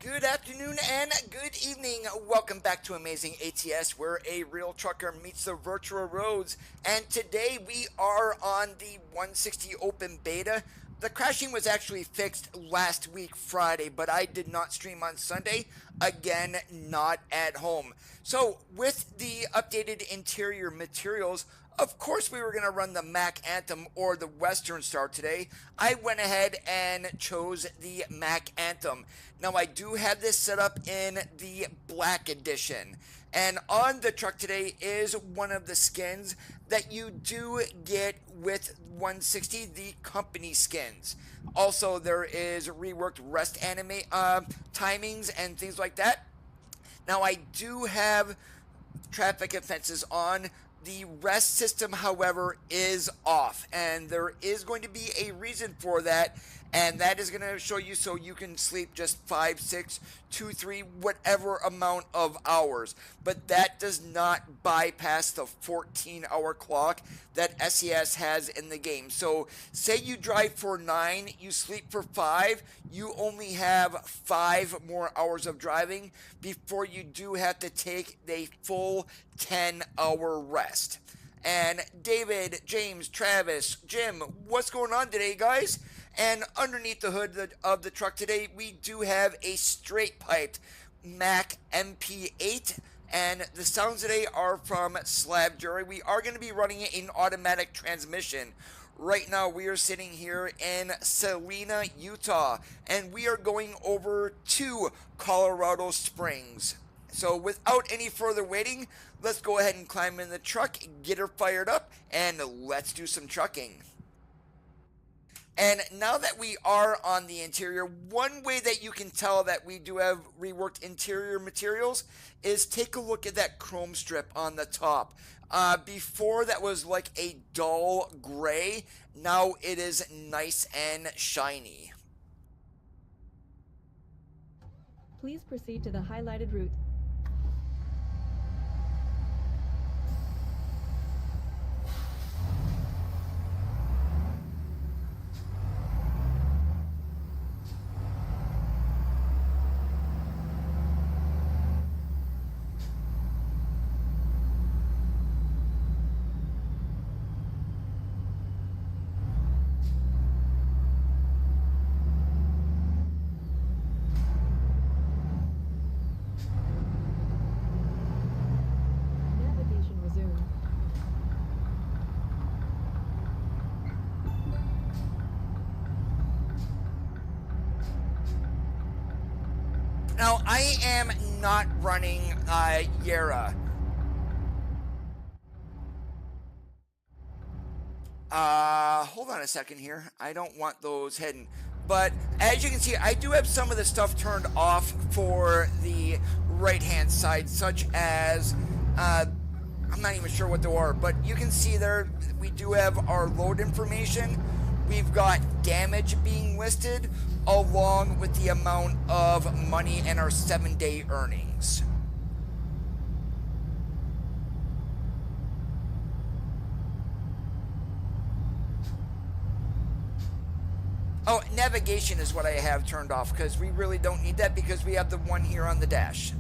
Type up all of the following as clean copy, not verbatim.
Good afternoon and good evening. Welcome back to Amazing ATS, where a real trucker meets the virtual roads. And today we are on the 160 open beta. The crashing was actually fixed last week Friday, but I did not stream on Sunday. Again, not at home. So with the updated interior materials, of course we were going to run the Mac Anthem or the Western Star today. I went ahead and chose the Mac Anthem. Now I do have this set up in the Black Edition. And on the truck today is one of the skins that you do get with 160, the company skins. Also, there is reworked rest timings and things like that. Now I do have traffic offenses on. The rest system, however, is off, and there is going to be a reason for that, and that is going to show you so you can sleep just 5, 6, 2, 3, whatever amount of hours. But that does not bypass the 14-hour clock that SES has in the game. So say you drive for 9, you sleep for 5, you only have 5 more hours of driving before you do have to take the full 10-hour rest. And David, James, Travis, Jim, what's going on today, guys? And underneath the hood of the truck today, we do have a straight piped Mac MP8. And the sounds today are from Slab Jury. We are going to be running it in automatic transmission. Right now, we are sitting here in Salina, Utah, and we are going over to Colorado Springs. So without any further waiting, let's go ahead and climb in the truck, get her fired up, and let's do some trucking. And now that we are on the interior, one way that you can tell that we do have reworked interior materials is take a look at that chrome strip on the top. Before that was like a dull gray, now it is nice and shiny. Please proceed to the highlighted route. Now, I am not running Yara. Hold on a second here. I don't want those hidden. But as you can see, I do have some of the stuff turned off for the right-hand side, such as, I'm not even sure what they are, but you can see there we do have our load information. We've got damage being listed, along with the amount of money and our 7-day earnings. Oh, navigation is what I have turned off, because we really don't need that because we have the one here on the dash.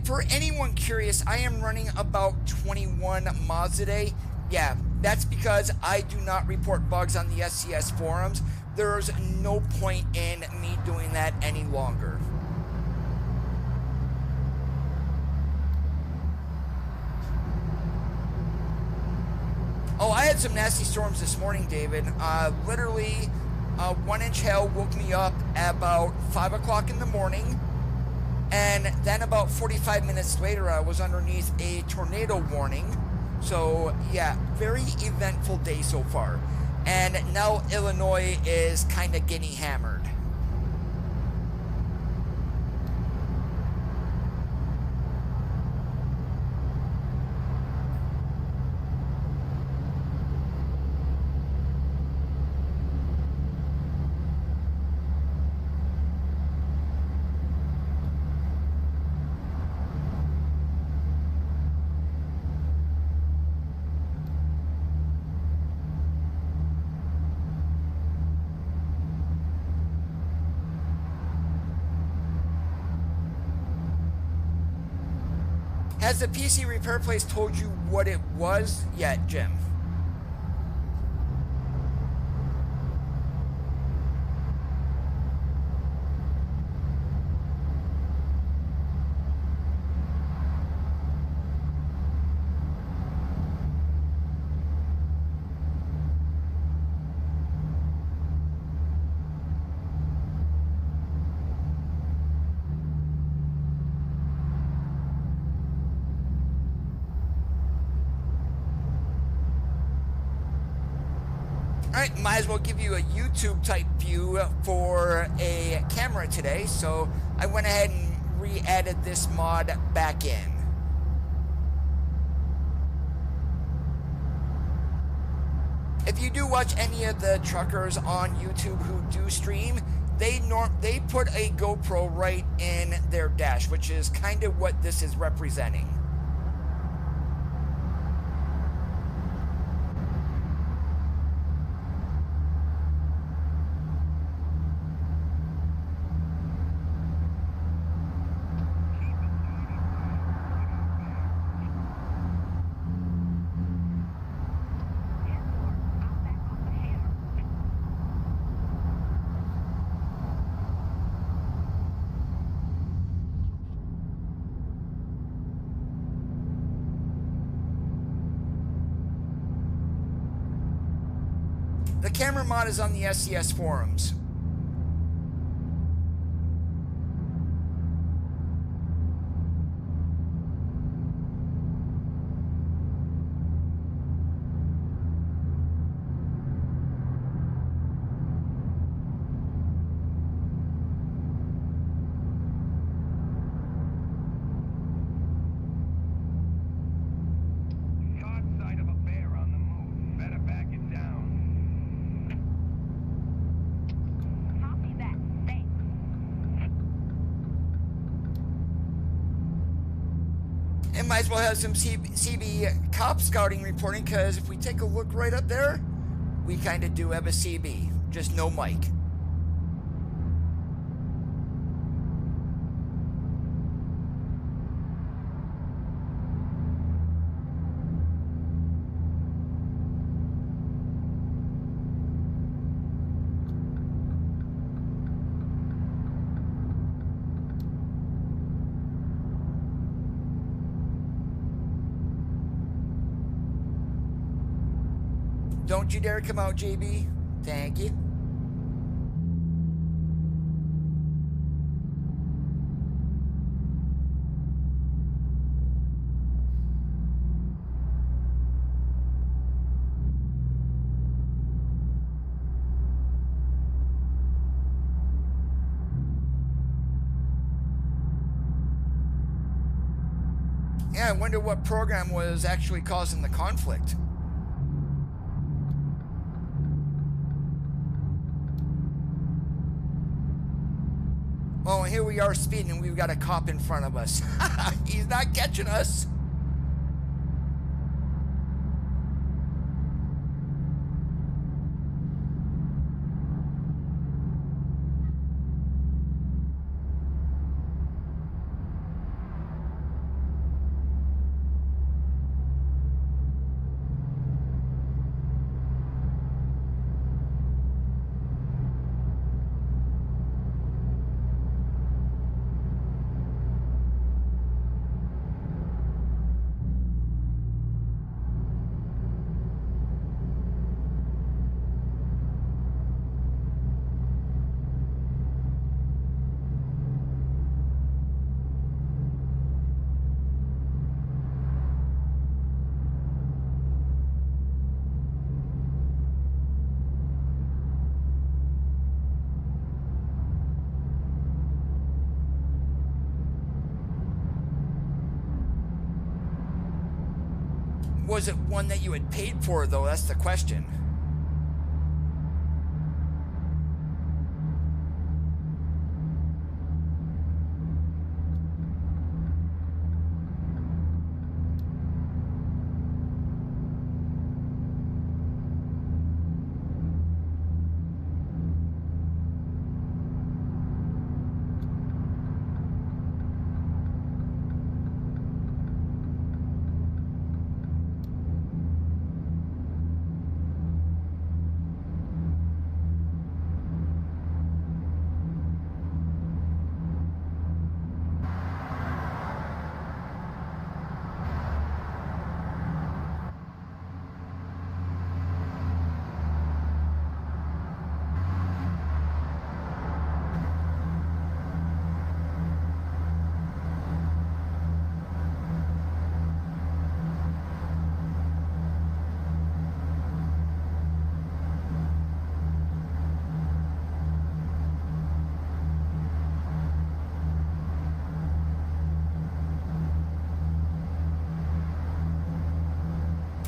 For anyone curious, I am running about 21 mods a day. Yeah, that's because I do not report bugs on the SCS forums. There's no point in me doing that any longer. had some nasty storms this morning, David. Literally, 1-inch hail woke me up at about 5 o'clock in the morning. And then about 45 minutes later, I was underneath a tornado warning. So, yeah, very eventful day so far. And now Illinois is kind of getting hammered. Has the PC repair place told you what it was yet, Jim? Alright, might as well give you a YouTube type view for a camera today, so I went ahead and re-added this mod back in. If you do watch any of the truckers on YouTube who do stream, they put a GoPro right in their dash, which is kind of what this is representing. The camera mod is on the SCS forums. And might as well have some CB cop scouting reporting, because if we take a look right up there, we kind of do have a CB, just no mic. Don't you dare come out, JB. Thank you. Yeah, I wonder what program was actually causing the conflict. Oh, and here we are speeding, and we've got a cop in front of us. He's not catching us. Was it one that you had paid for, though? That's the question.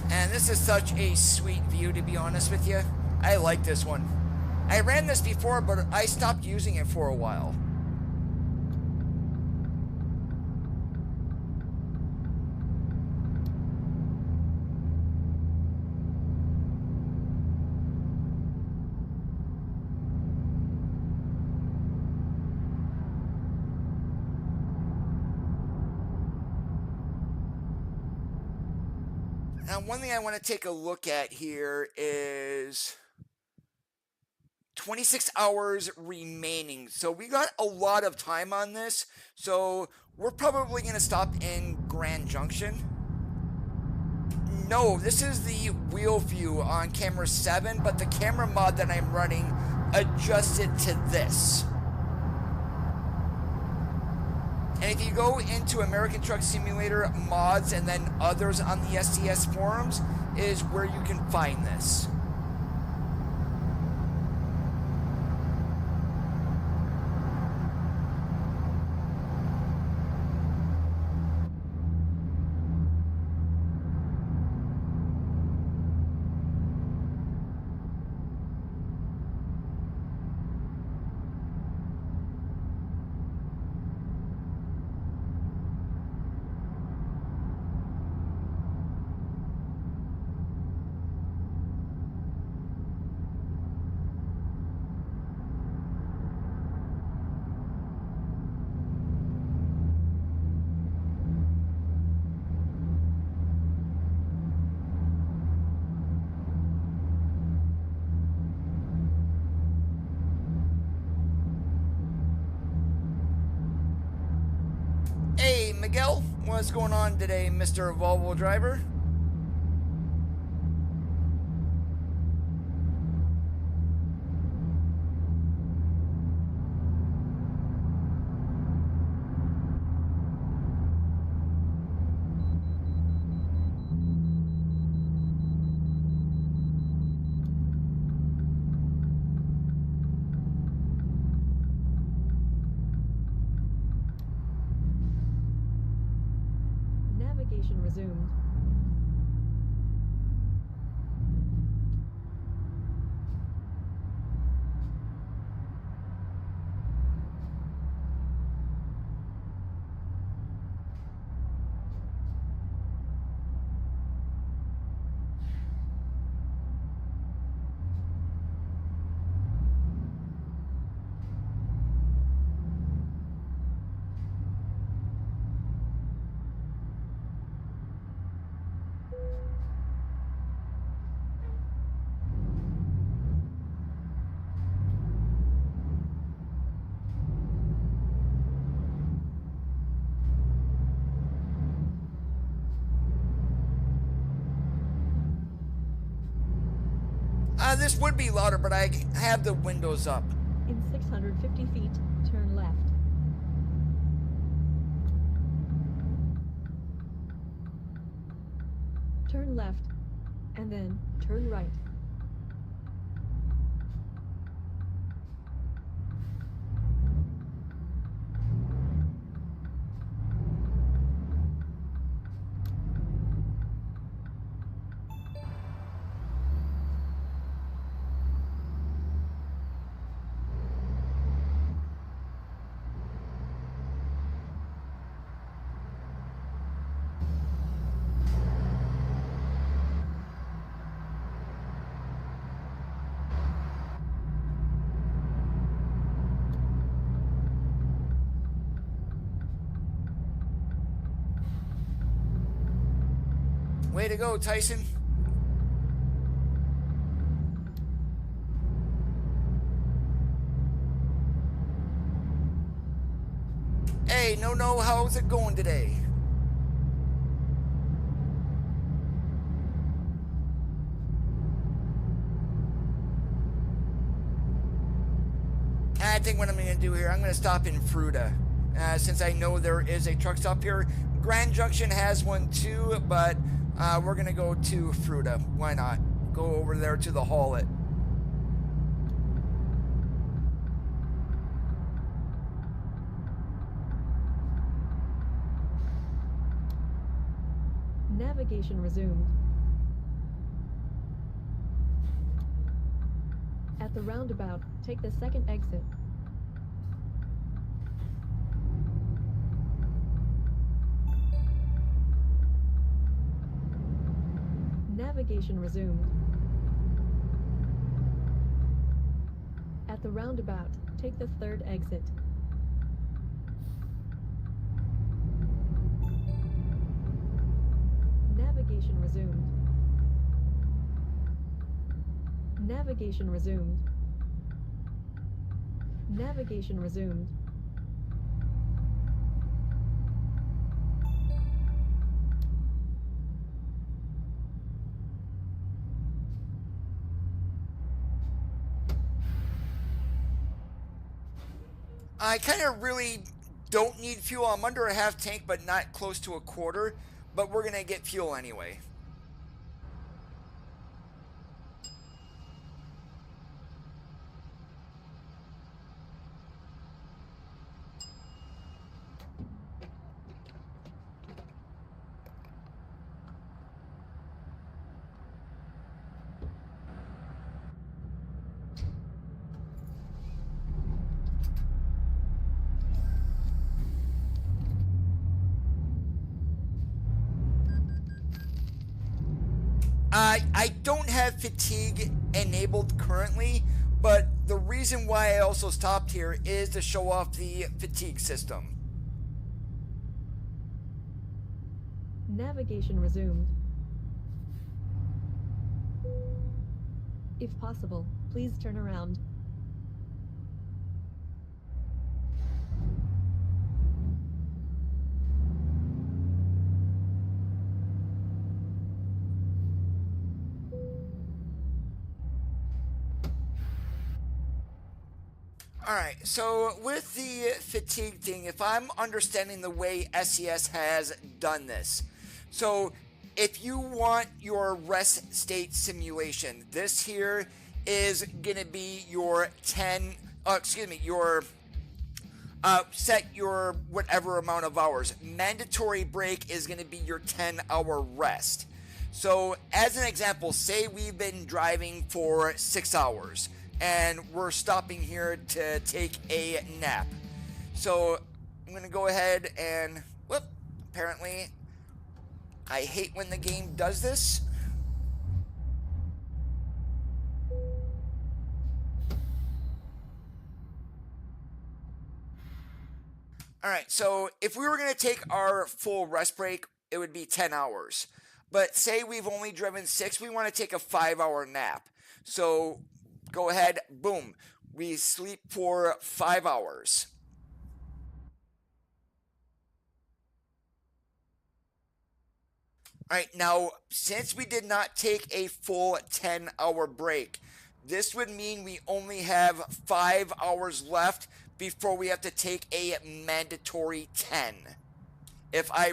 And this is such a sweet view, to be honest with you. I like this one. I ran this before, but I stopped using it for a while. Now, one thing I want to take a look at here is 26 hours remaining. So we got a lot of time on this. So we're probably going to stop in Grand Junction. No, this is the wheel view on camera 7, but the camera mod that I'm running adjusted to this. And if you go into American Truck Simulator mods and then others on the STS forums is where you can find this. Hey, Miguel, what's going on today, Mr. Volvo driver? Navigation resumed. This would be louder, but I have the windows up. In 650 feet, turn left. Turn left, and then turn right. Way to go, Tyson. Hey, no, how's it going today? I think what I'm going to do here, I'm going to stop in Fruta. Since I know there is a truck stop here. Grand Junction has one too, but we're going to go to Fruta. Why not? Go over there to the Haulet. Navigation resumed. At the roundabout, take the second exit. Navigation resumed. At the roundabout, take the third exit. Navigation resumed. Navigation resumed. Navigation resumed. I kind of really don't need fuel. I'm under a half tank, but not close to a quarter. But we're going to get fuel anyway. I don't have fatigue enabled currently, but the reason why I also stopped here is to show off the fatigue system. Navigation resumed. If possible, please turn around. Alright, so with the fatigue thing, if I'm understanding the way SES has done this, so if you want your rest state simulation, this here is going to be your 10, your set your whatever amount of hours. Mandatory break is going to be your 10-hour rest. So as an example, say we've been driving for 6 hours and we're stopping here to take a nap. So I'm going to go ahead and, whoop, apparently I hate when the game does this. Alright, so if we were going to take our full rest break, it would be 10 hours. But say we've only driven 6, we want to take a 5-hour nap. So go ahead, boom, we sleep for 5 hours. Alright, now, since we did not take a full 10-hour break, this would mean we only have 5 hours left before we have to take a mandatory 10. If I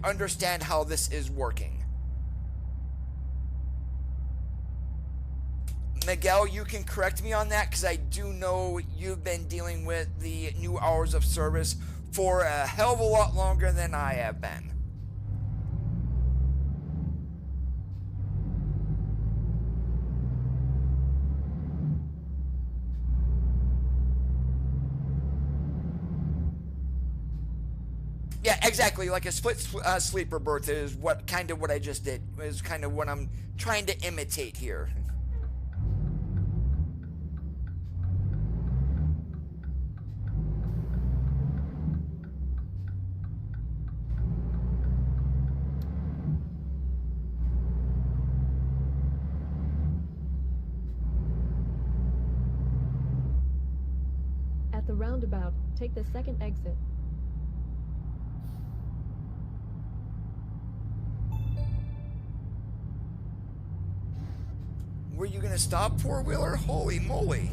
understand how this is working. Miguel, you can correct me on that because I do know you've been dealing with the new hours of service for a hell of a lot longer than I have been. Yeah, exactly. Like a split sleeper berth is what I just did. Is kind of what I'm trying to imitate here. roundabout, take the second exit. Were you gonna stop, four-wheeler? Holy moly.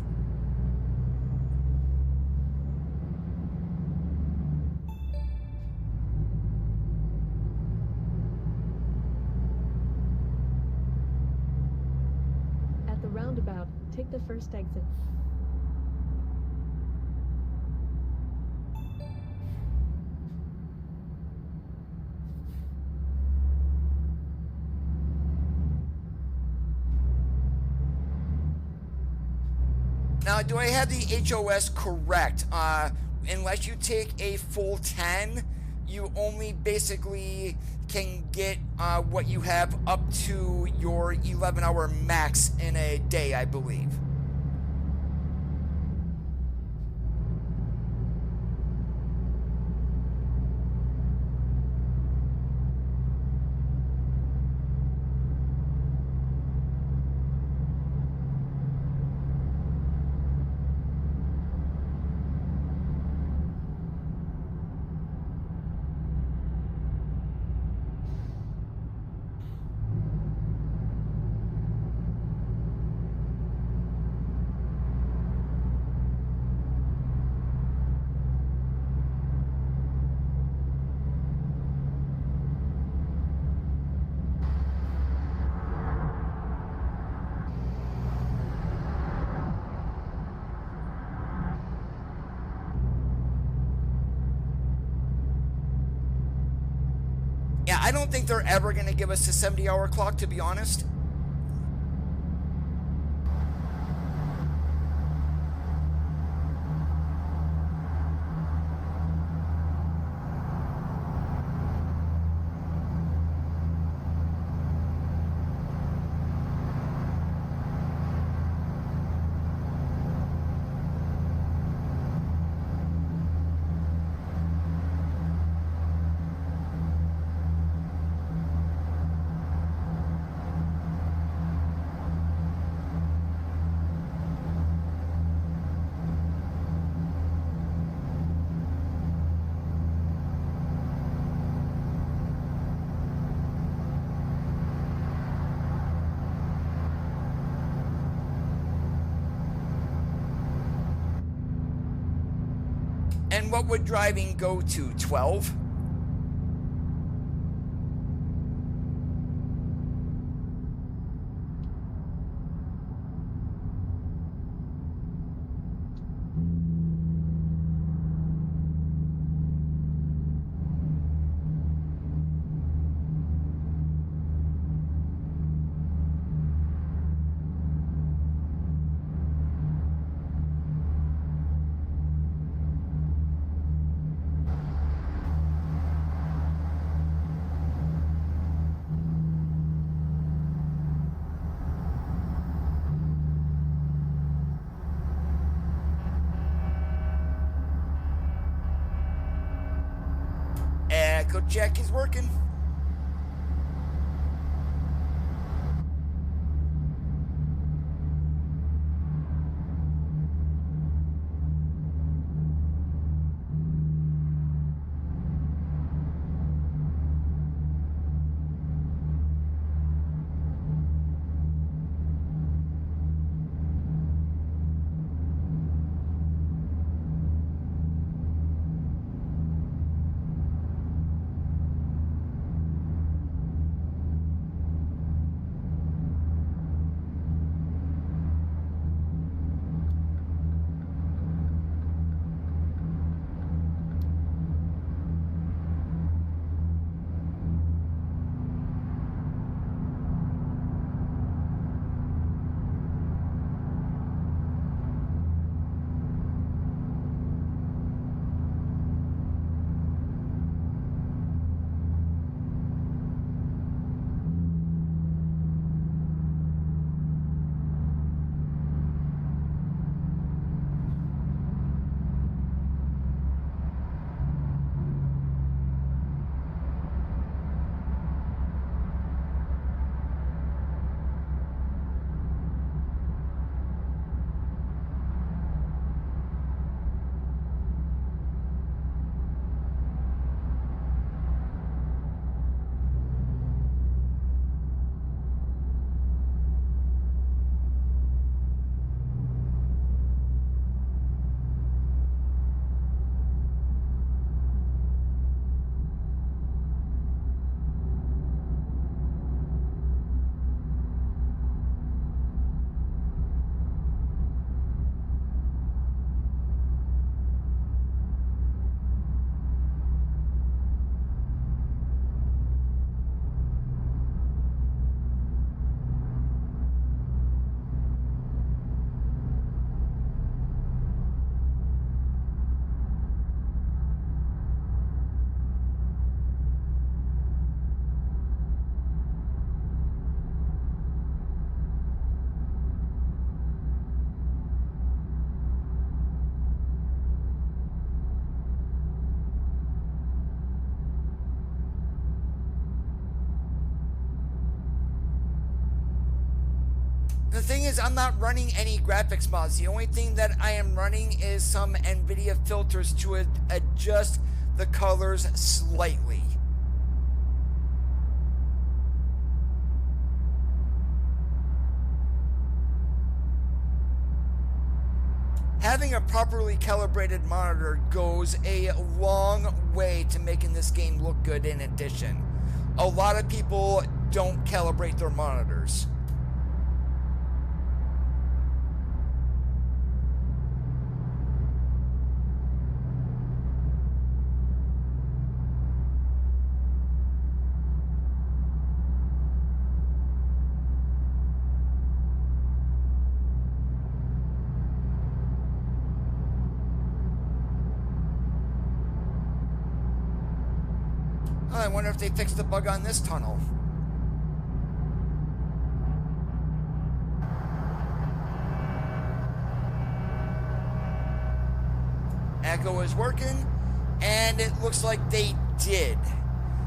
At the roundabout, take the first exit. Now, do I have the HOS correct? Unless you take a full 10, you only basically can get what you have up to your 11-hour max in a day, I believe. Yeah, I don't think they're ever going to give us a 70-hour clock, to be honest. And what would driving go to? 12? Echo check is working. the thing is, I'm not running any graphics mods. The only thing that I am running is some NVIDIA filters to adjust the colors slightly. Having a properly calibrated monitor goes a long way to making this game look good in addition. A lot of people don't calibrate their monitors. I wonder if they fixed the bug on this tunnel. Echo is working, and it looks like they did.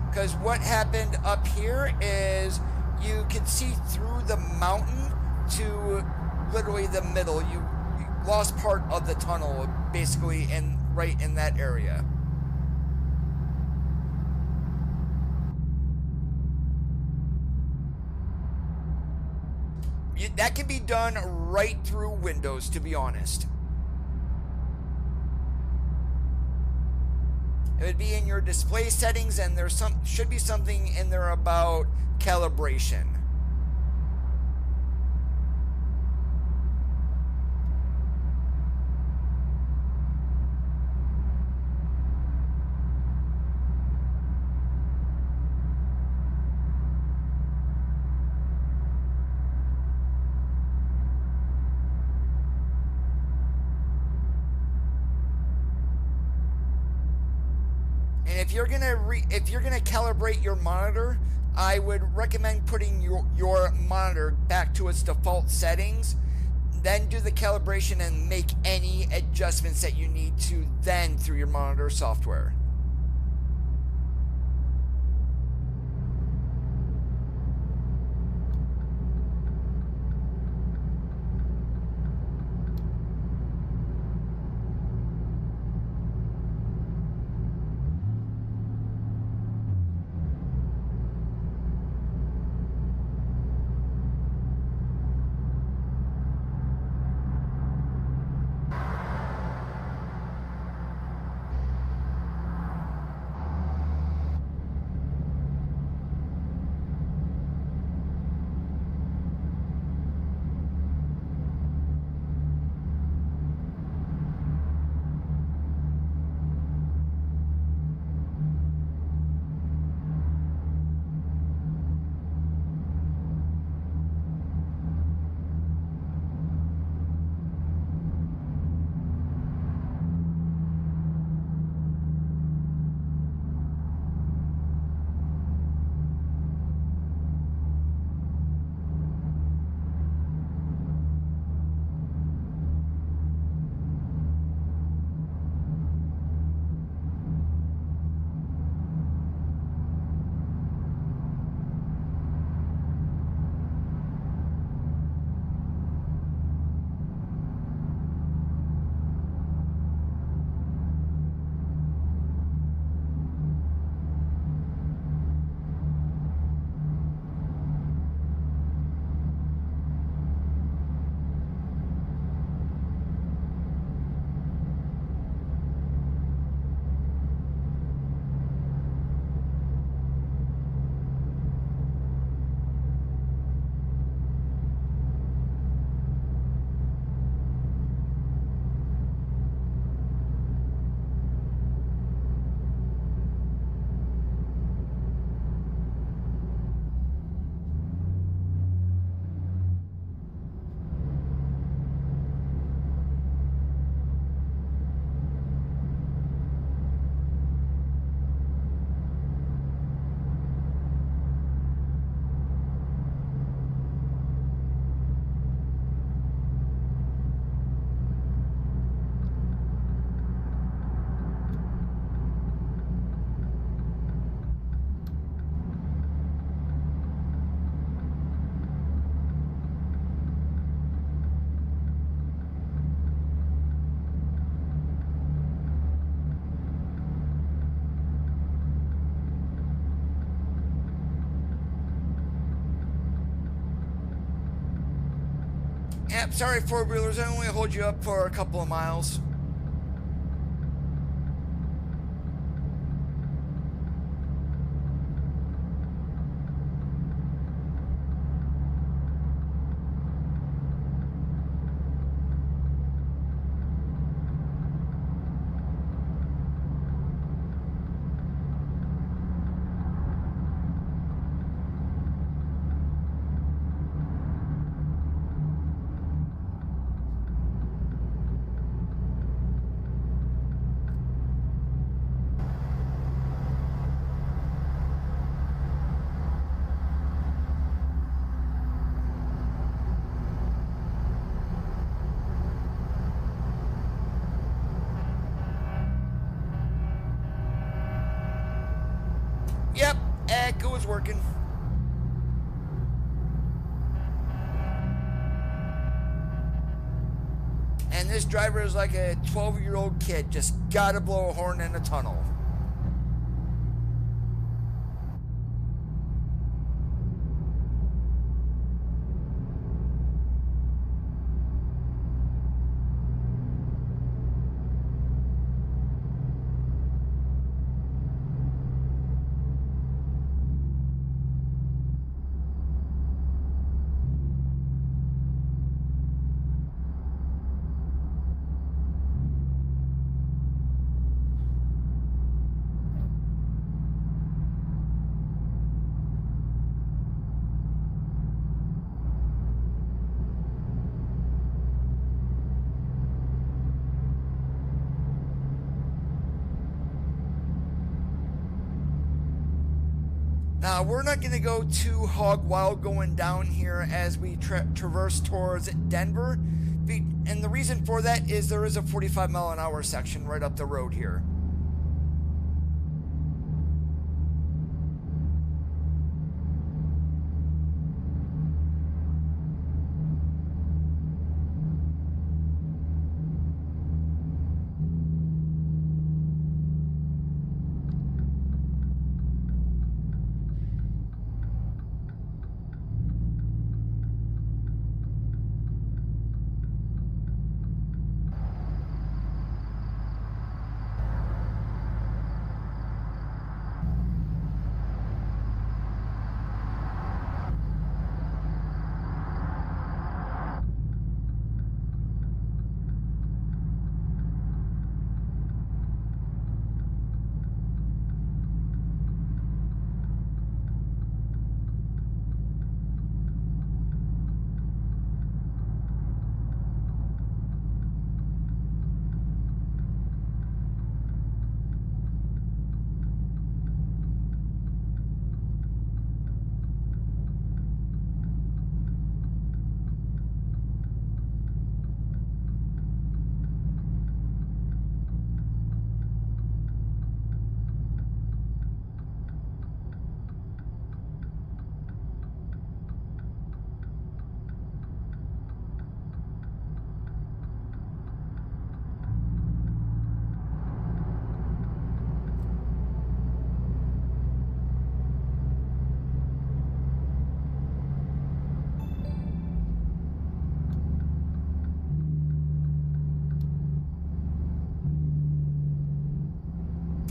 Because what happened up here is you can see through the mountain to literally the middle. You lost part of the tunnel, basically, right in that area. That can be done right through Windows, to be honest. It would be in your display settings, and there should be something in there about calibration. If you're gonna calibrate your monitor, I would recommend putting your monitor back to its default settings, then do the calibration and make any adjustments that you need to then through your monitor software. Yep, sorry, four-wheelers. I only hold you up for a couple of miles. Yep, Echo is working. And this driver is like a 12-year-old kid, just gotta blow a horn in a tunnel. Now, we're not going to go too hog wild going down here as we traverse towards Denver. And the reason for that is there is a 45-mile-an-hour section right up the road here.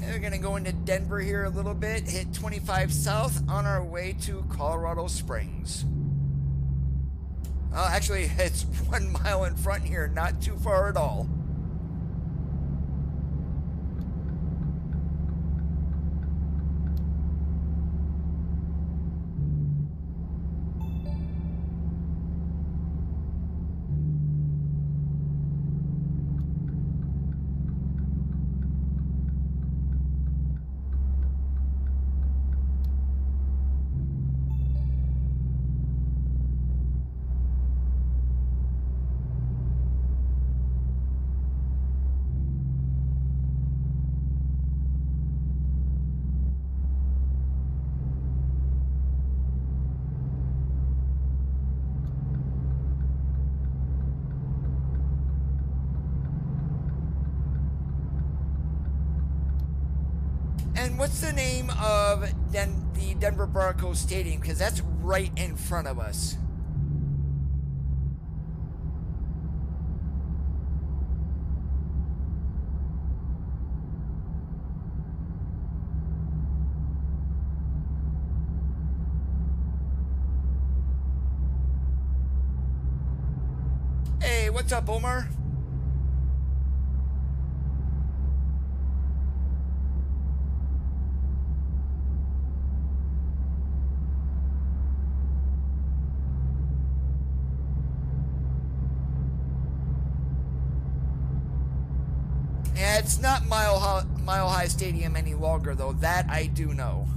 We're going to go into Denver here a little bit, hit 25 south on our way to Colorado Springs. Actually, it's 1 mile in front here, not too far at all. And what's the name of the Denver Broncos Stadium? Because that's right in front of us. Hey, what's up, Omar? Yeah, it's not Mile High Stadium any longer, though. That I do know.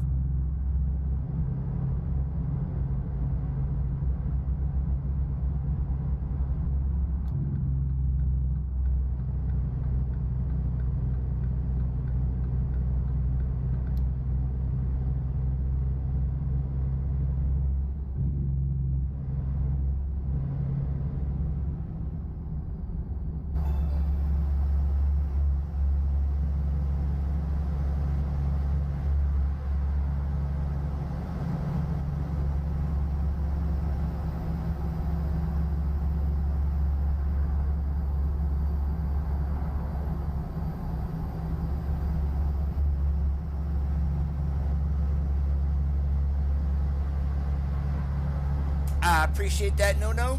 I appreciate that, no.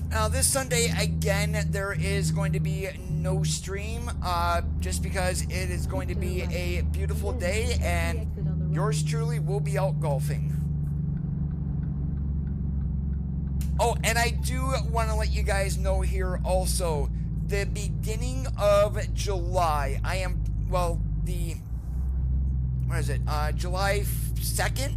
Now, this Sunday, again, there is going to be no stream, just because it is going to be a beautiful day, and yours truly will be out golfing. Oh, and I do want to let you guys know here also, the beginning of July, I am, well, July 2nd,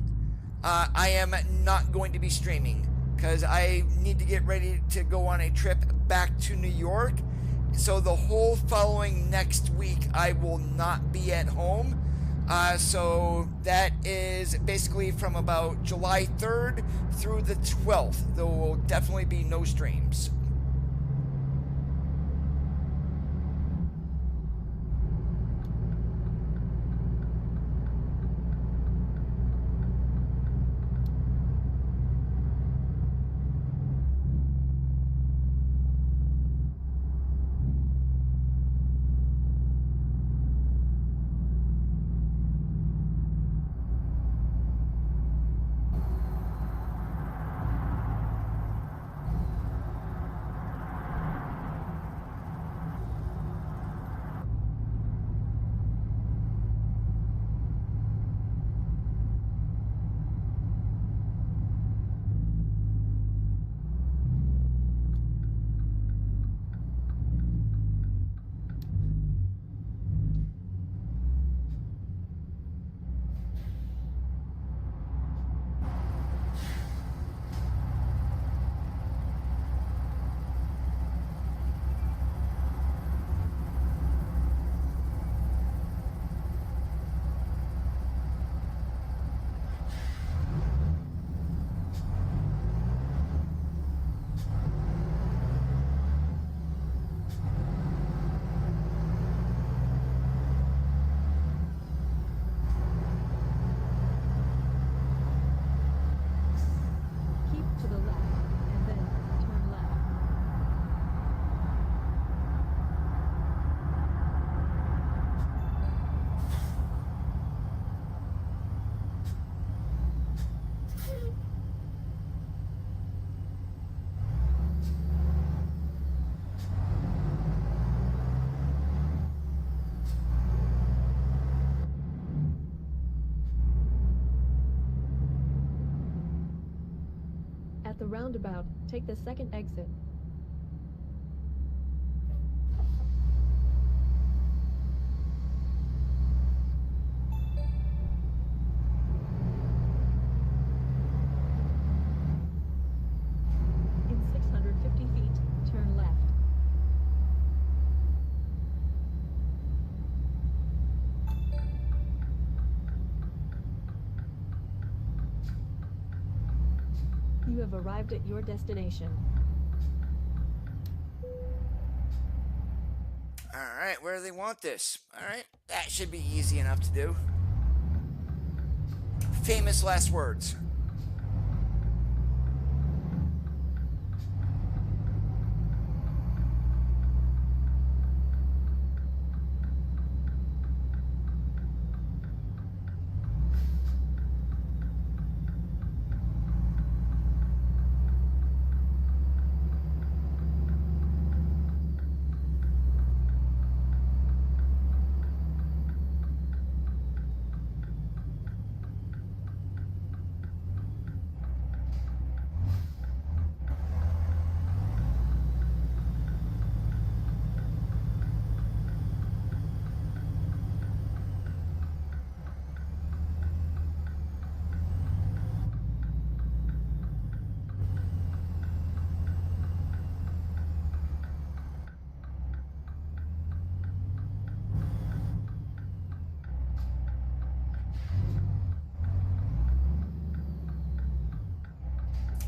I am not going to be streaming, because I need to get ready to go on a trip back to New York. So the whole following next week, I will not be at home. So that is basically from about July 3rd through the 12th. There will definitely be no streams. At the roundabout, take the second exit. In 650 feet, turn left. You have arrived at your destination. Alright, where do they want this? Alright, that should be easy enough to do. Famous last words.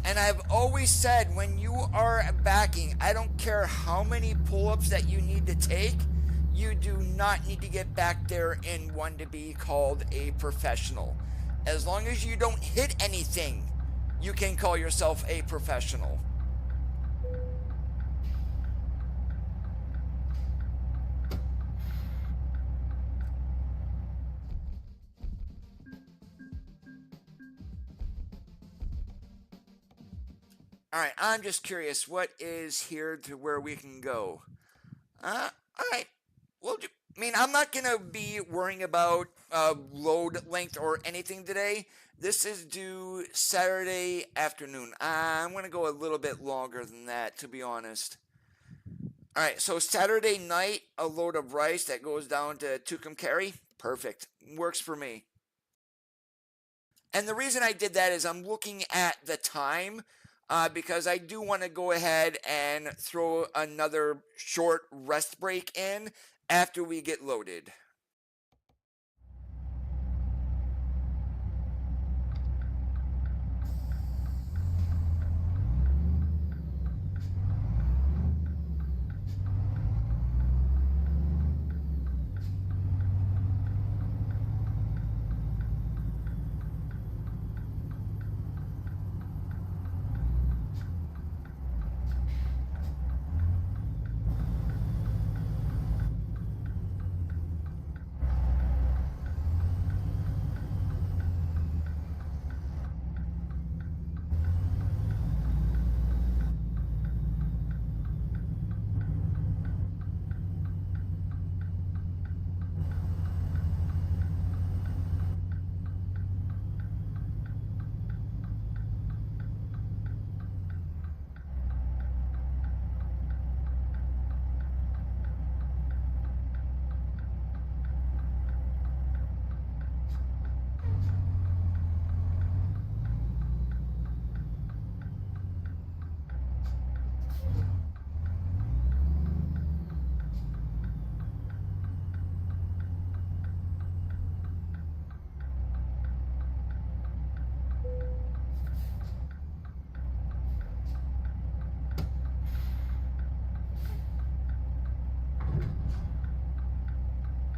And I've always said, when you are backing, I don't care how many pull-ups that you need to take, you do not need to get back there in one to be called a professional. As long as you don't hit anything, you can call yourself a professional. Alright, I'm just curious, what is here to where we can go? Alright. Well, I mean, I'm not going to be worrying about load length or anything today. This is due Saturday afternoon. I'm going to go a little bit longer than that, to be honest. Alright, so Saturday night, a load of rice that goes down to Tucumcari. Perfect. Works for me. And the reason I did that is I'm looking at the time. Because I do want to go ahead and throw another short rest break in after we get loaded.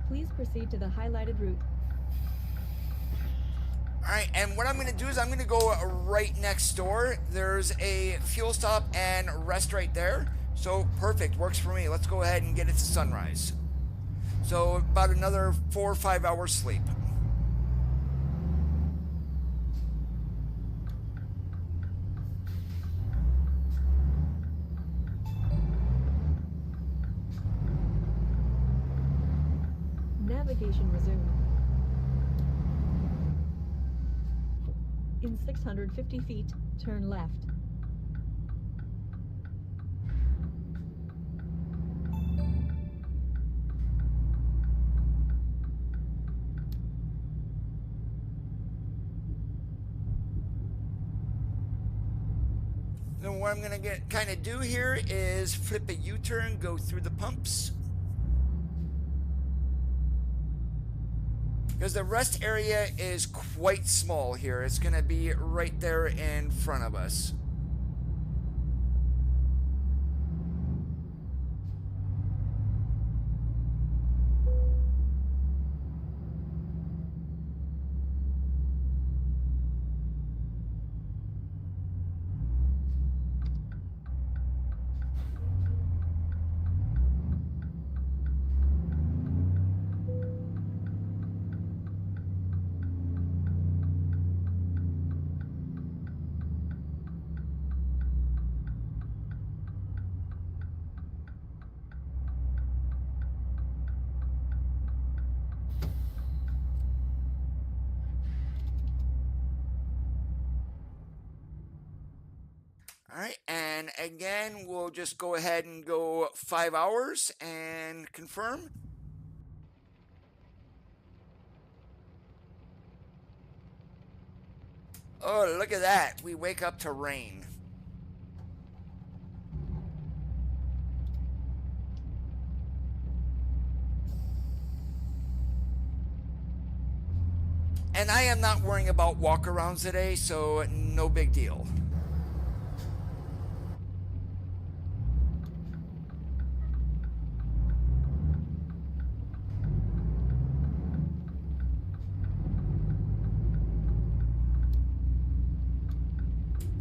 Please proceed to the highlighted route. Alright, and what I'm going to do is I'm going to go right next door. There's a fuel stop and rest right there. So, perfect. Works for me. Let's go ahead and get it to sunrise. So, about another 4 or 5 hours sleep. Navigation resumed. In 650 feet, turn left. Then what I'm going to kind of do here is flip a U-turn, go through the pumps. Because the rest area is quite small here. It's going to be right there in front of us. All right, and again, we'll just go ahead and go 5 hours and confirm. Oh, look at that. We wake up to rain. And I am not worrying about walkarounds today, so no big deal.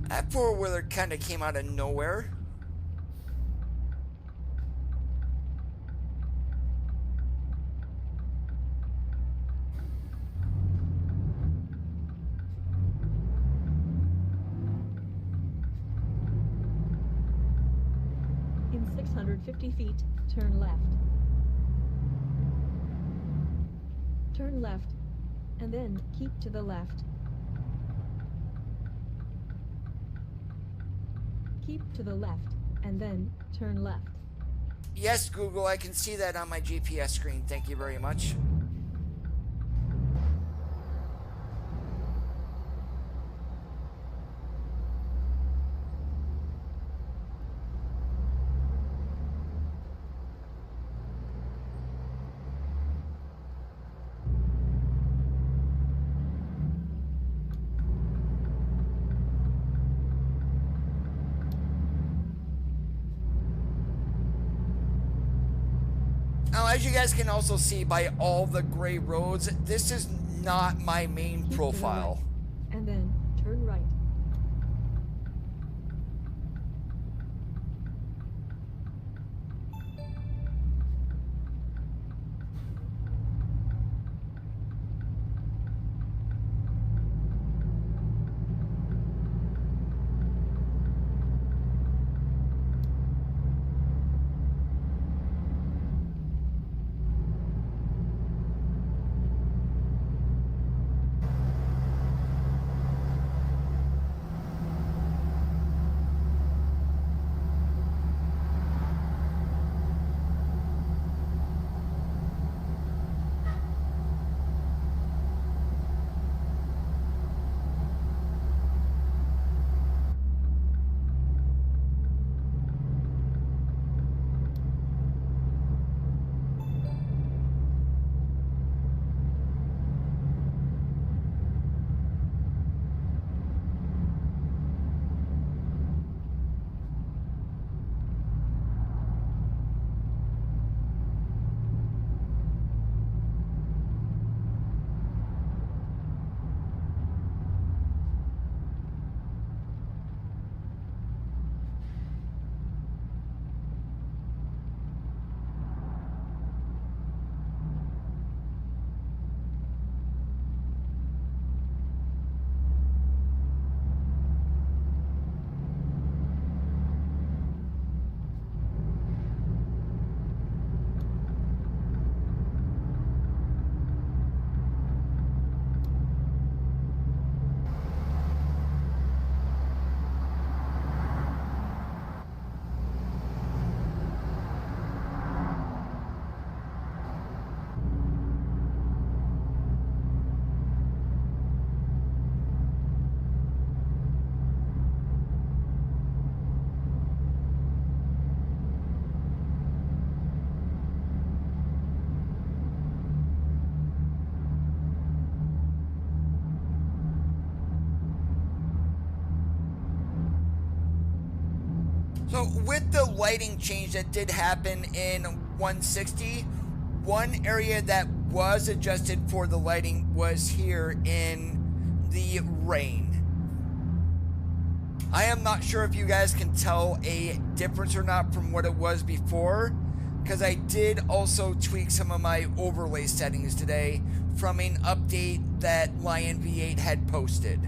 That four-wheeler kind of came out of nowhere. In 650 feet, turn left. Turn left, and then keep to the left. Keep to the left, and then turn left. Yes, Google, I can see that on my GPS screen. Thank you very much. Now, as you guys can also see by all the gray roads, this is not my main profile. Right, and then turn right. So with the lighting change that did happen in 160, one area that was adjusted for the lighting was here in the rain. I am not sure if you guys can tell a difference or not from what it was before, because I did also tweak some of my overlay settings today from an update that Lion V8 had posted.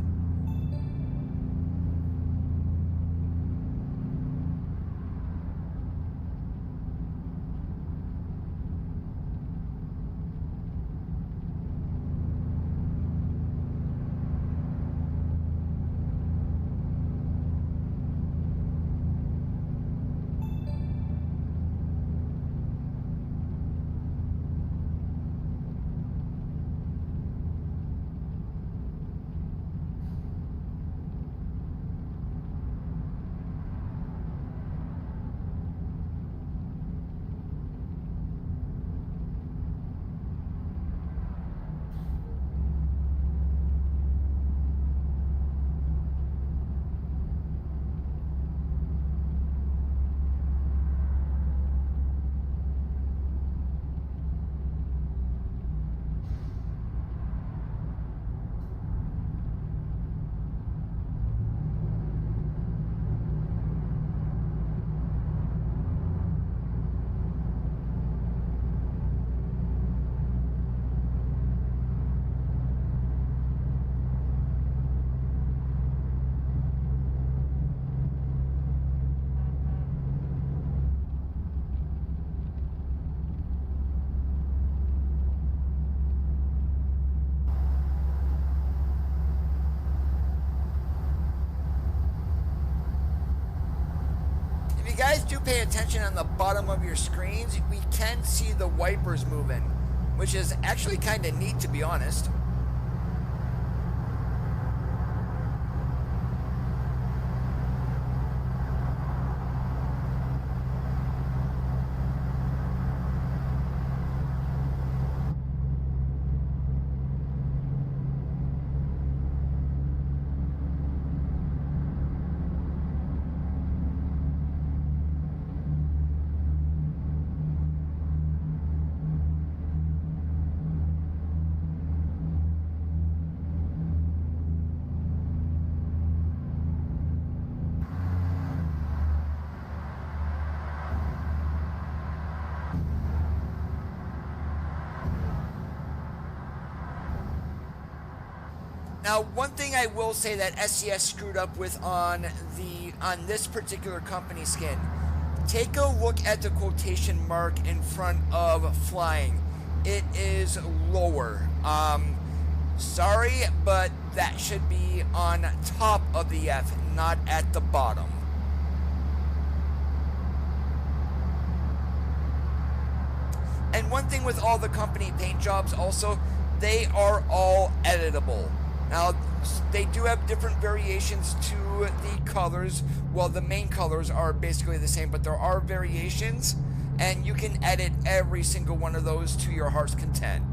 If you guys do pay attention on the bottom of your screens, we can see the wipers moving, which is actually kind of neat, to be honest. Now, one thing I will say that SCS screwed up with on this particular company skin, take a look at the quotation mark in front of flying. It is lower. Sorry, but that should be on top of the F, not at the bottom. And one thing with all the company paint jobs also, they are all editable. Now, they do have different variations to the colors. Well, the main colors are basically the same, but there are variations, and you can edit every single one of those to your heart's content.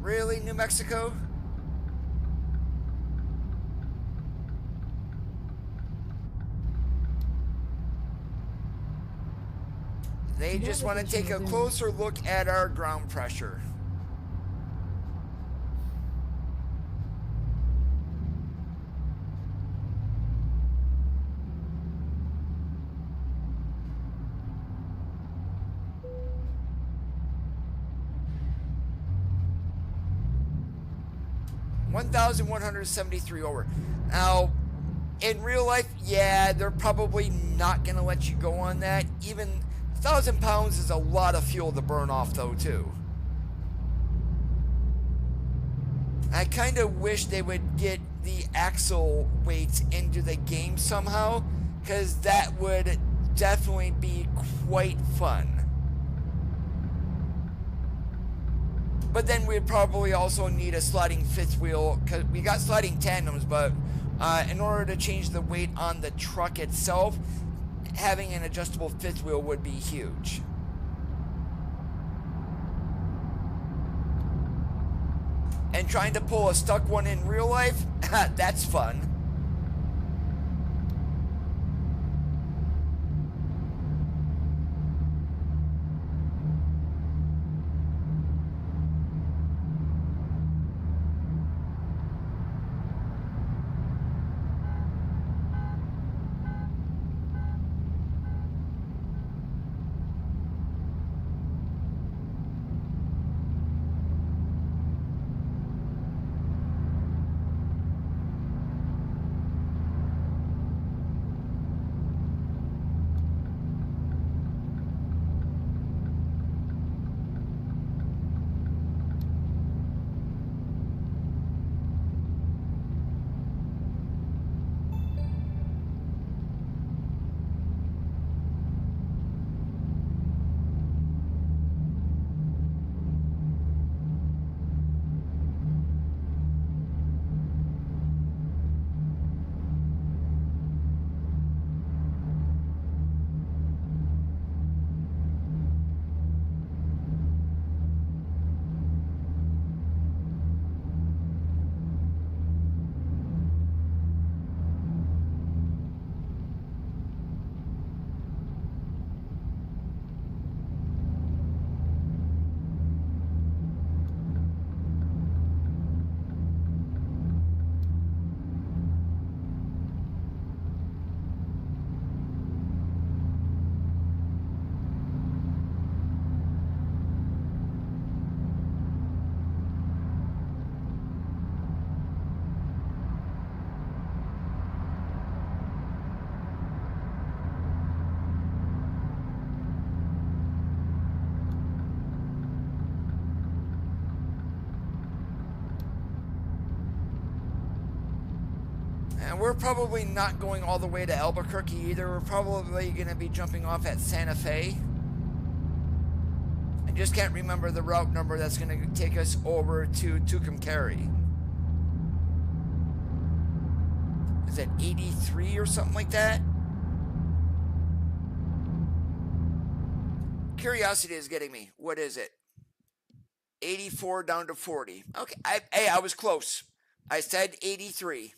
Really, New Mexico? They just want to take a closer look at our ground pressure. $1,173 over. Now, in real life, yeah, they're probably not going to let you go on that. Even 1,000 pounds is a lot of fuel to burn off, though, too. I kind of wish they would get the axle weights into the game somehow, because that would definitely be quite fun. But then we'd probably also need a sliding fifth wheel, because we got sliding tandems, but in order to change the weight on the truck itself, having an adjustable fifth wheel would be huge. And trying to pull a stuck one in real life, that's fun. And we're probably not going all the way to Albuquerque either. We're probably going to be jumping off at Santa Fe. I just can't remember the route number that's going to take us over to Tucumcari. Is it 83 or something like that? Curiosity is getting me. What is it? 84 down to 40. Okay, hey, I was close. I said 83.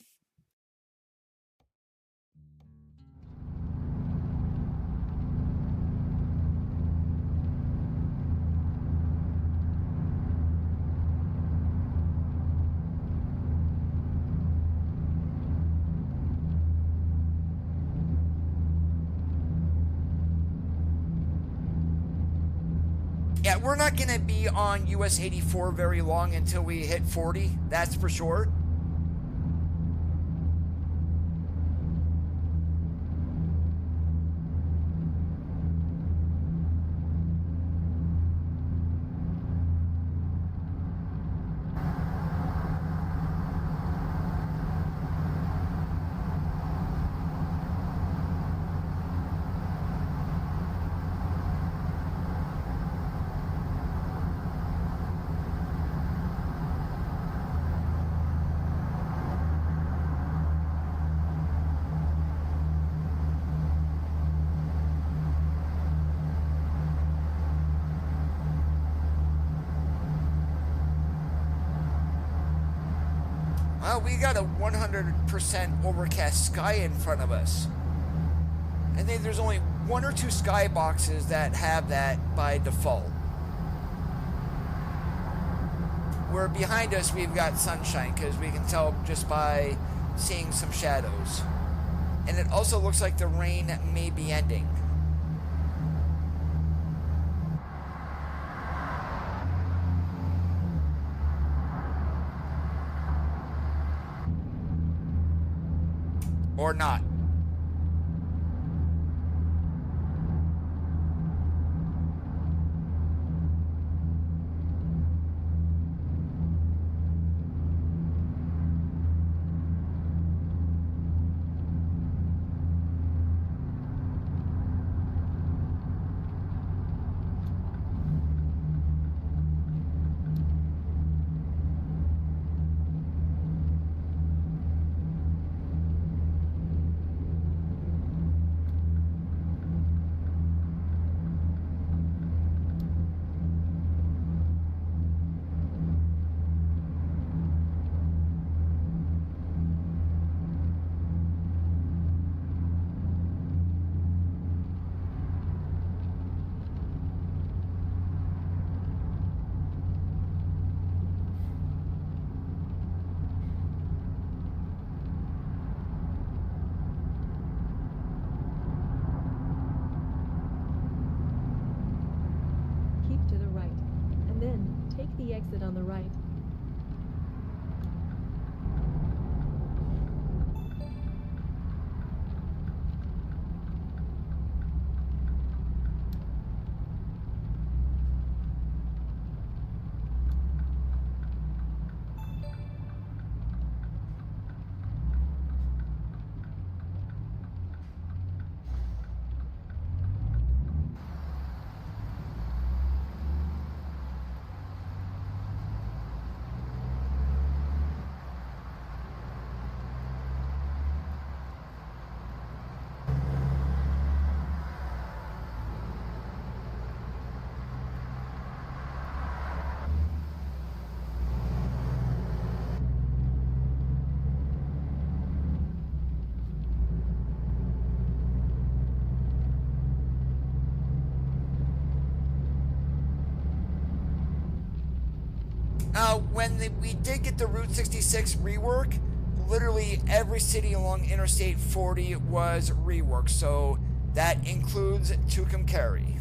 Yeah, we're not going to be on US 84 very long until we hit 40, that's for sure. We got a 100% overcast sky in front of us. I think there's only 1 or 2 skyboxes that have that by default. Where behind us we've got sunshine, because we can tell just by seeing some shadows. And it also looks like the rain may be ending. Or not. Take the exit on the right. When we did get the Route 66 rework, literally every city along Interstate 40 was reworked, so that includes Tucumcari.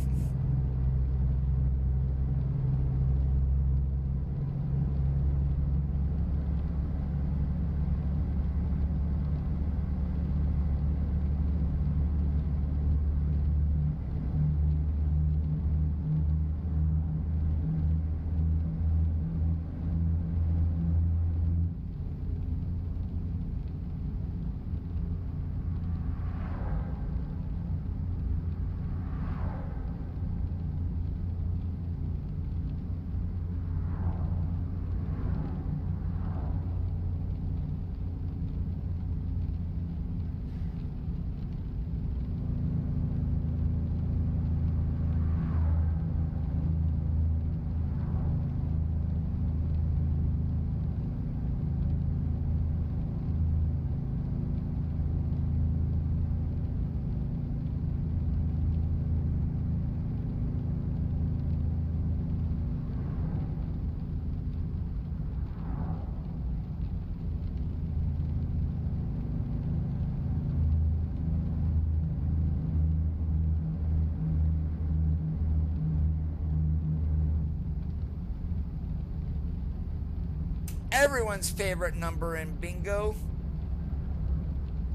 Everyone's favorite number in bingo,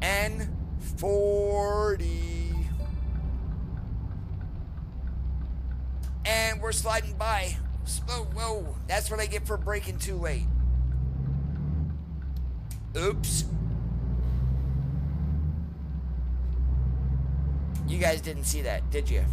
N40. And we're sliding by. Whoa, whoa, that's what I get for braking too late. Oops. You guys didn't see that, did you?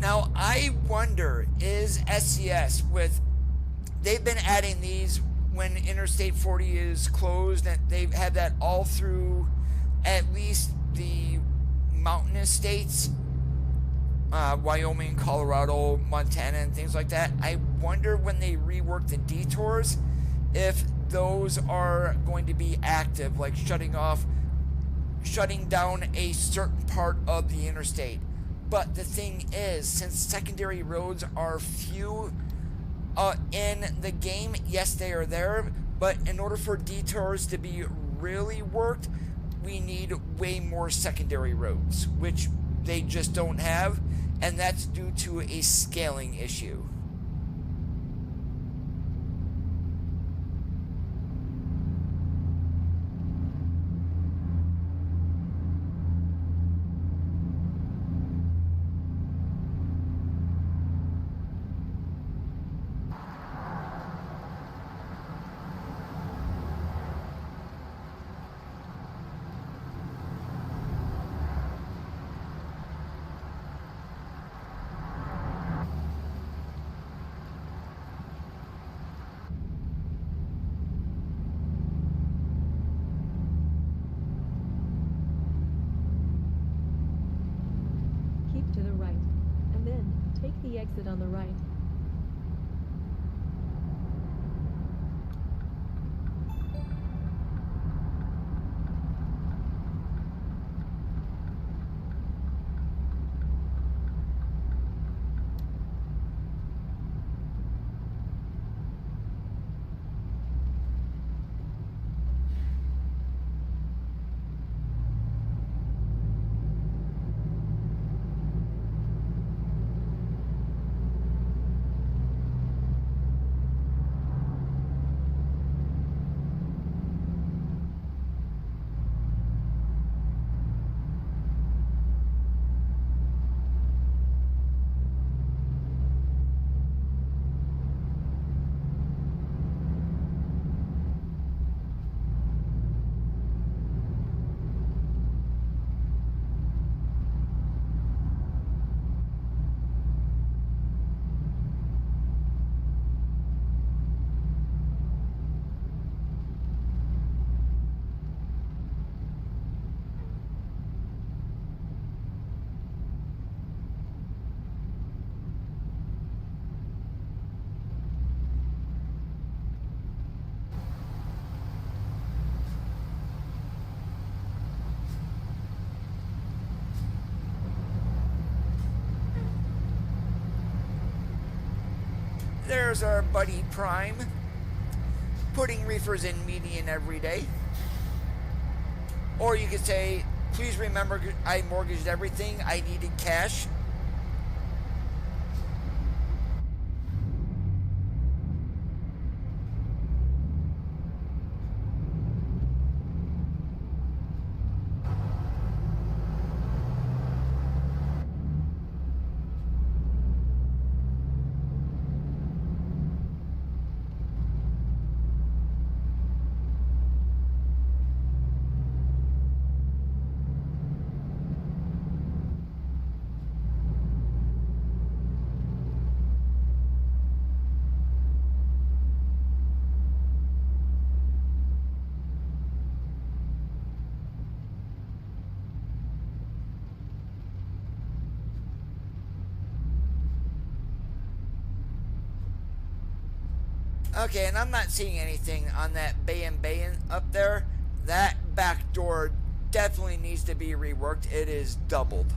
Now, I wonder, is SCS with, they've been adding these when Interstate 40 is closed, and they've had that all through at least the mountainous states, Wyoming, Colorado, Montana, and things like that. I wonder when they rework the detours if those are going to be active, like shutting down a certain part of the interstate. But the thing is, since secondary roads are few in the game, yes, they are there, but in order for detours to be really worked, we need way more secondary roads, which they just don't have, and that's due to a scaling issue. Keep to the right, and then take the exit on the right. There's our buddy Prime, putting reefers in median every day. Or you could say, please remember I mortgaged everything, I needed cash. Okay, and I'm not seeing anything on that bay and up there. That back door definitely needs to be reworked. It is doubled.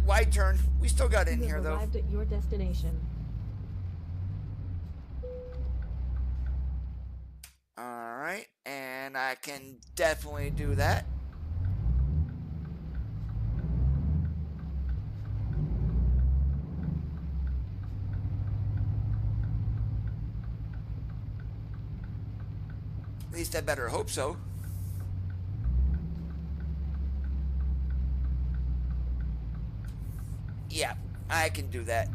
Wide turn. We still got in here though. Arrived at your destination. Alright, and I can definitely do that. At least I better hope so. Yeah, I can do that.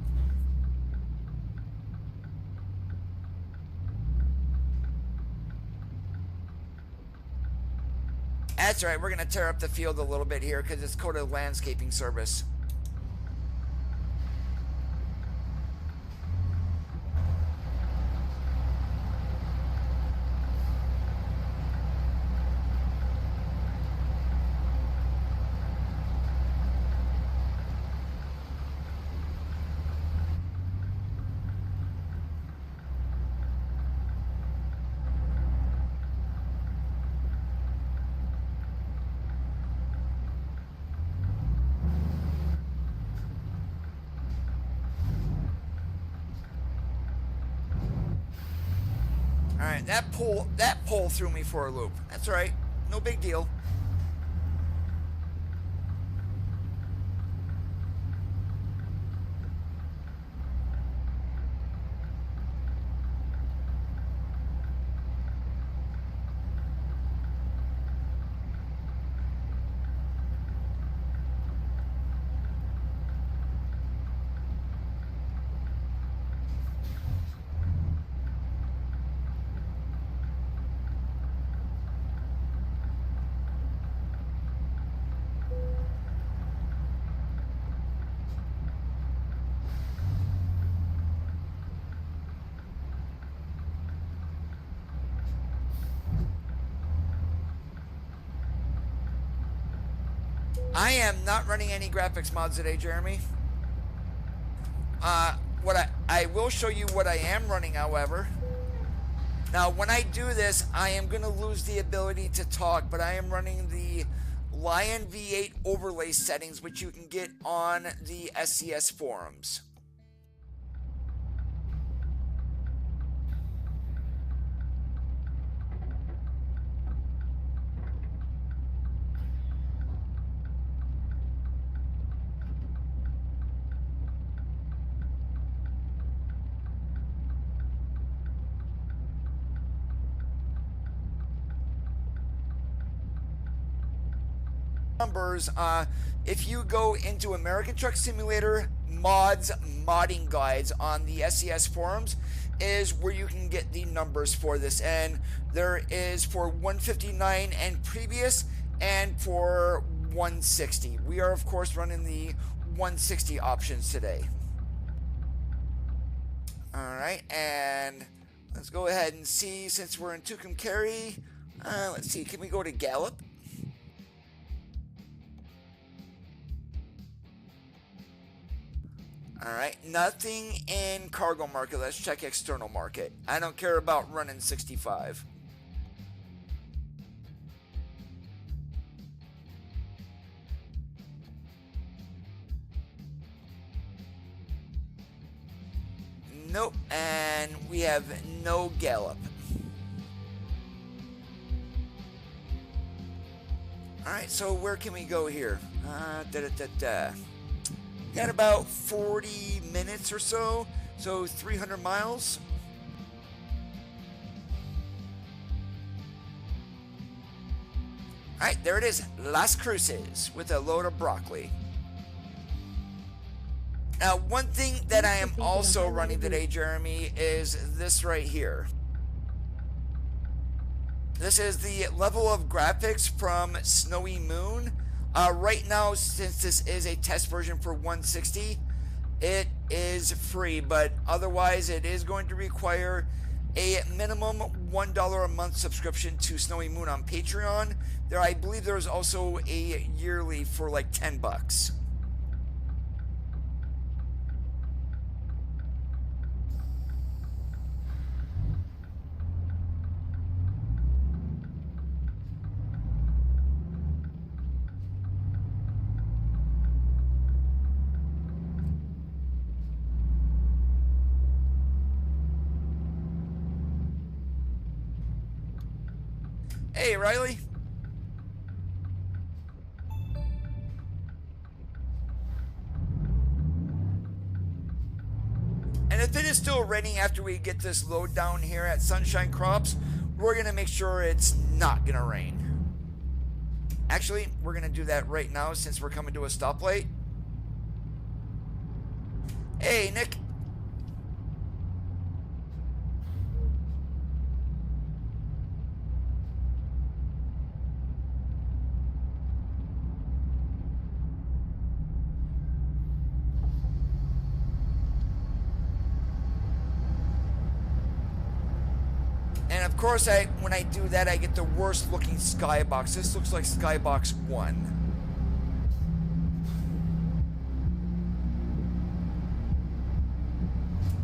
That's right, we're going to tear up the field a little bit here because it's called a landscaping service. Alright, that pole threw me for a loop. That's right. No big deal. I am not running any graphics mods today, Jeremy. What I will show you what I am running, however. Now, when I do this, I am going to lose the ability to talk, but I am running the Lion V8 overlay settings, which you can get on the SCS forums. Numbers, if you go into American Truck Simulator mods modding guides on the SCS forums is where you can get the numbers for this, and there is for 159 and previous and for 160. We are of course running the 160 options today. Alright, and let's go ahead and see, since we're in Tucumcari, let's see, can we go to Gallup? Alright, nothing in cargo market. Let's check external market. I don't care about running 65. Nope, and we have no Gallup. Alright, so where can we go here? Got about 40 minutes or so 300 miles. Alright, there it is, Las Cruces with a load of broccoli. Now, one thing that I am also running today, Jeremy, is this right here. This is the level of graphics from Snowy Moon. Right now, since this is a test version for 160, it is free, but otherwise it is going to require a minimum $1 a month subscription to Snowy Moon on Patreon. There, I believe there's also a yearly for like 10 bucks. Hey, Riley. And if it is still raining after we get this load down here at Sunshine Crops, we're going to make sure it's not going to rain. Actually, we're going to do that right now since we're coming to a stoplight. Hey, Nick. And of course, when I do that, I get the worst looking skybox. This looks like skybox 1.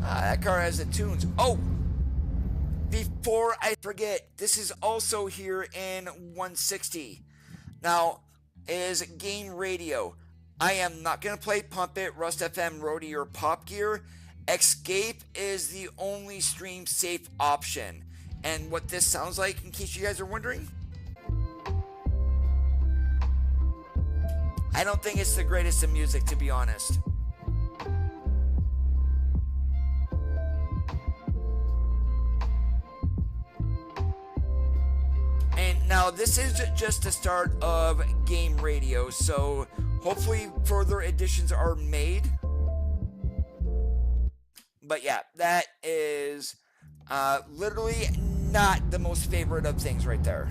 That car has the tunes. Oh, before I forget, this is also here in 160. Now, is game radio. I am not going to play Pump It, Rust FM, Roadie, or Pop Gear. Escape is the only stream safe option. And what this sounds like, in case you guys are wondering, I don't think it's the greatest of music, to be honest. And now this is just the start of game radio, so hopefully further additions are made. But yeah, that is literally not the most favorite of things right there.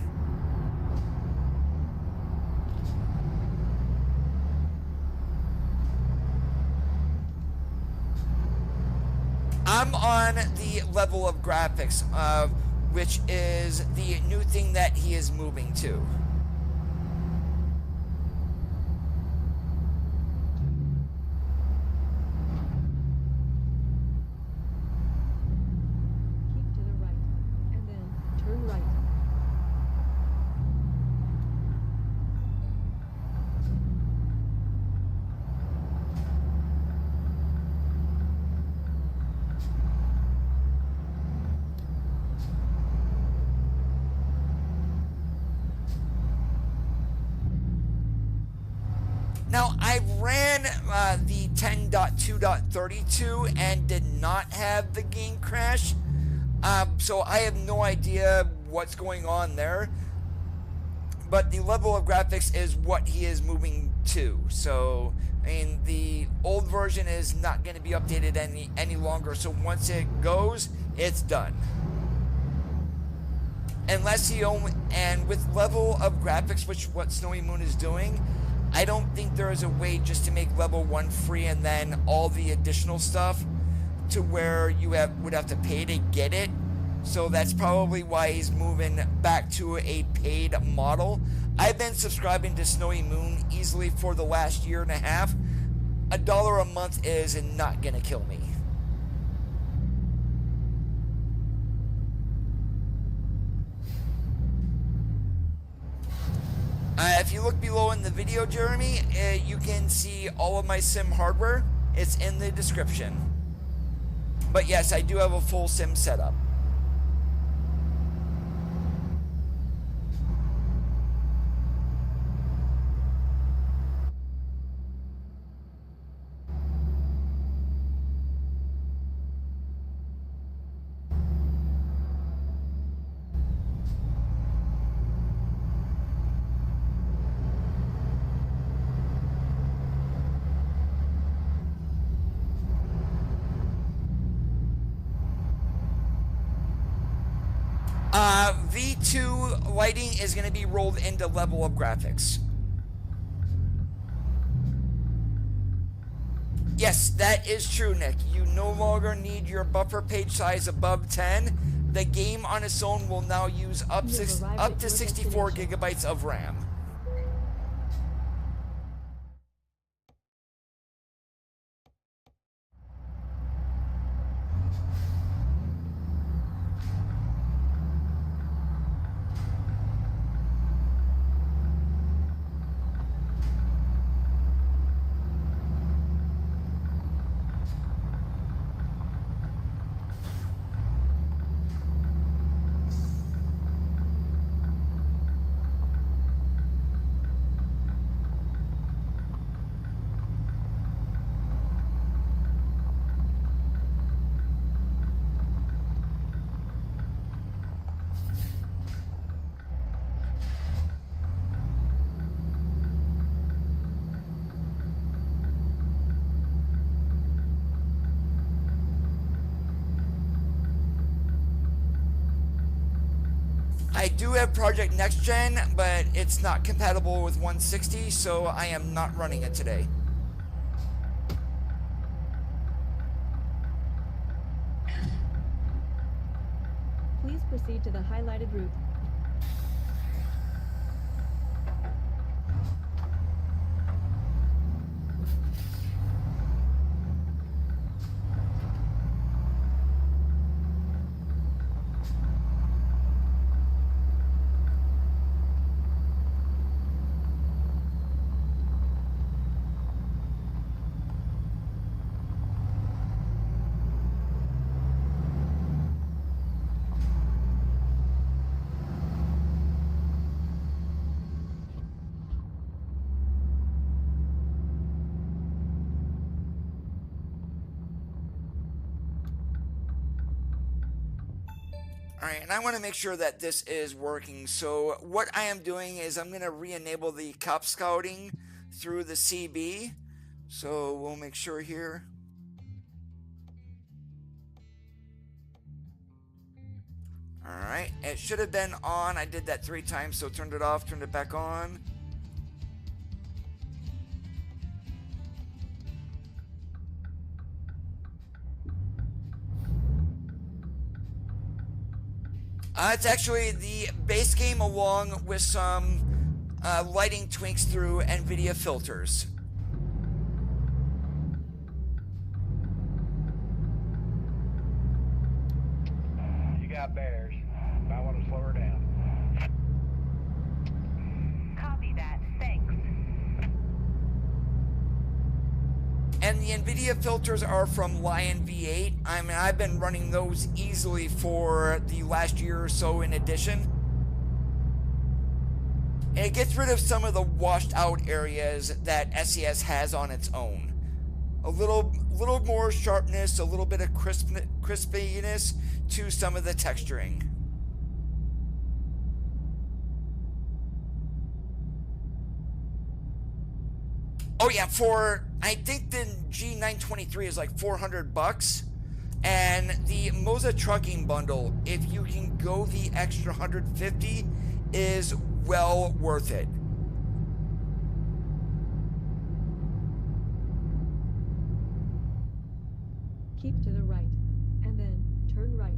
I'm on the level of graphics, which is the new thing that he is moving to. Now, I ran the 10.2.32 and did not have the game crash, so I have no idea what's going on there. But the level of graphics is what he is moving to. So, I mean, the old version is not going to be updated any longer. So once it goes, it's done. Unless he only, and with level of graphics, which what Snowy Moon is doing, I don't think there is a way just to make level 1 free and then all the additional stuff to where you would have to pay to get it. So that's probably why he's moving back to a paid model. I've been subscribing to Snowy Moon easily for the last year and a half. $1 a month is not gonna kill me. If you look below in the video, Jeremy, you can see all of my sim hardware. It's in the description. But yes, I do have a full sim setup. V2 lighting is going to be rolled into level of graphics. Yes, that is true, Nick. You no longer need your buffer page size above 10. The game on its own will now use up to 64 gigabytes of RAM. I do have Project Next Gen, but it's not compatible with 160, so I am not running it today. Please proceed to the highlighted route. Alright, and I want to make sure that this is working. So what I am doing is I'm going to re-enable the cop scouting through the CB. So we'll make sure here. Alright, it should have been on. I did that 3 times, so turned it off, turned it back on. It's actually the base game along with some lighting tweaks through NVIDIA filters. You got bears. Might want to slow her down. Copy that. Thanks. And the NVIDIA filters are from Lion V8. I mean, I've been running those easily for the last year or so in addition. And it gets rid of some of the washed out areas that SES has on its own. A little more sharpness, a little bit of crispiness to some of the texturing. Oh yeah, I think the G923 is like $400, and the Moza trucking bundle, if you can go the extra 150, is well worth it. Keep to the right, and then turn right.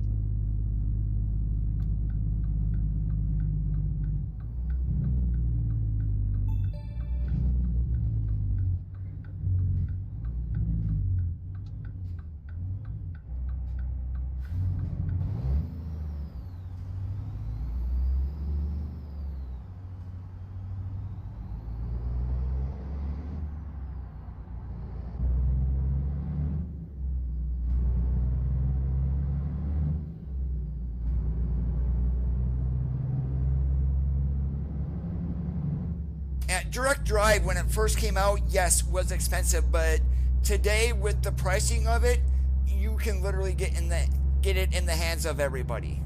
Direct drive, when it first came out, yes, was expensive, but today with the pricing of it, you can literally get it in the hands of everybody.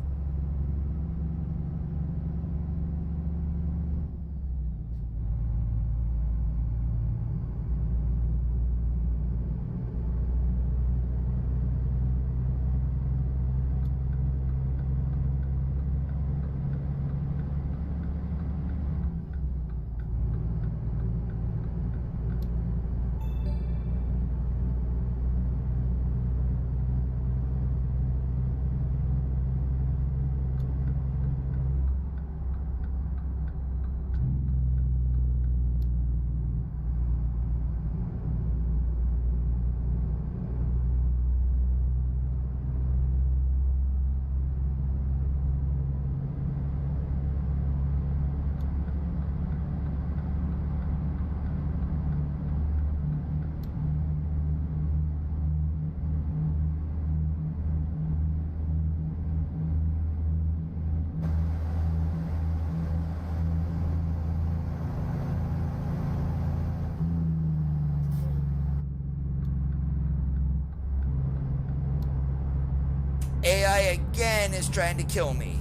AI again is trying to kill me.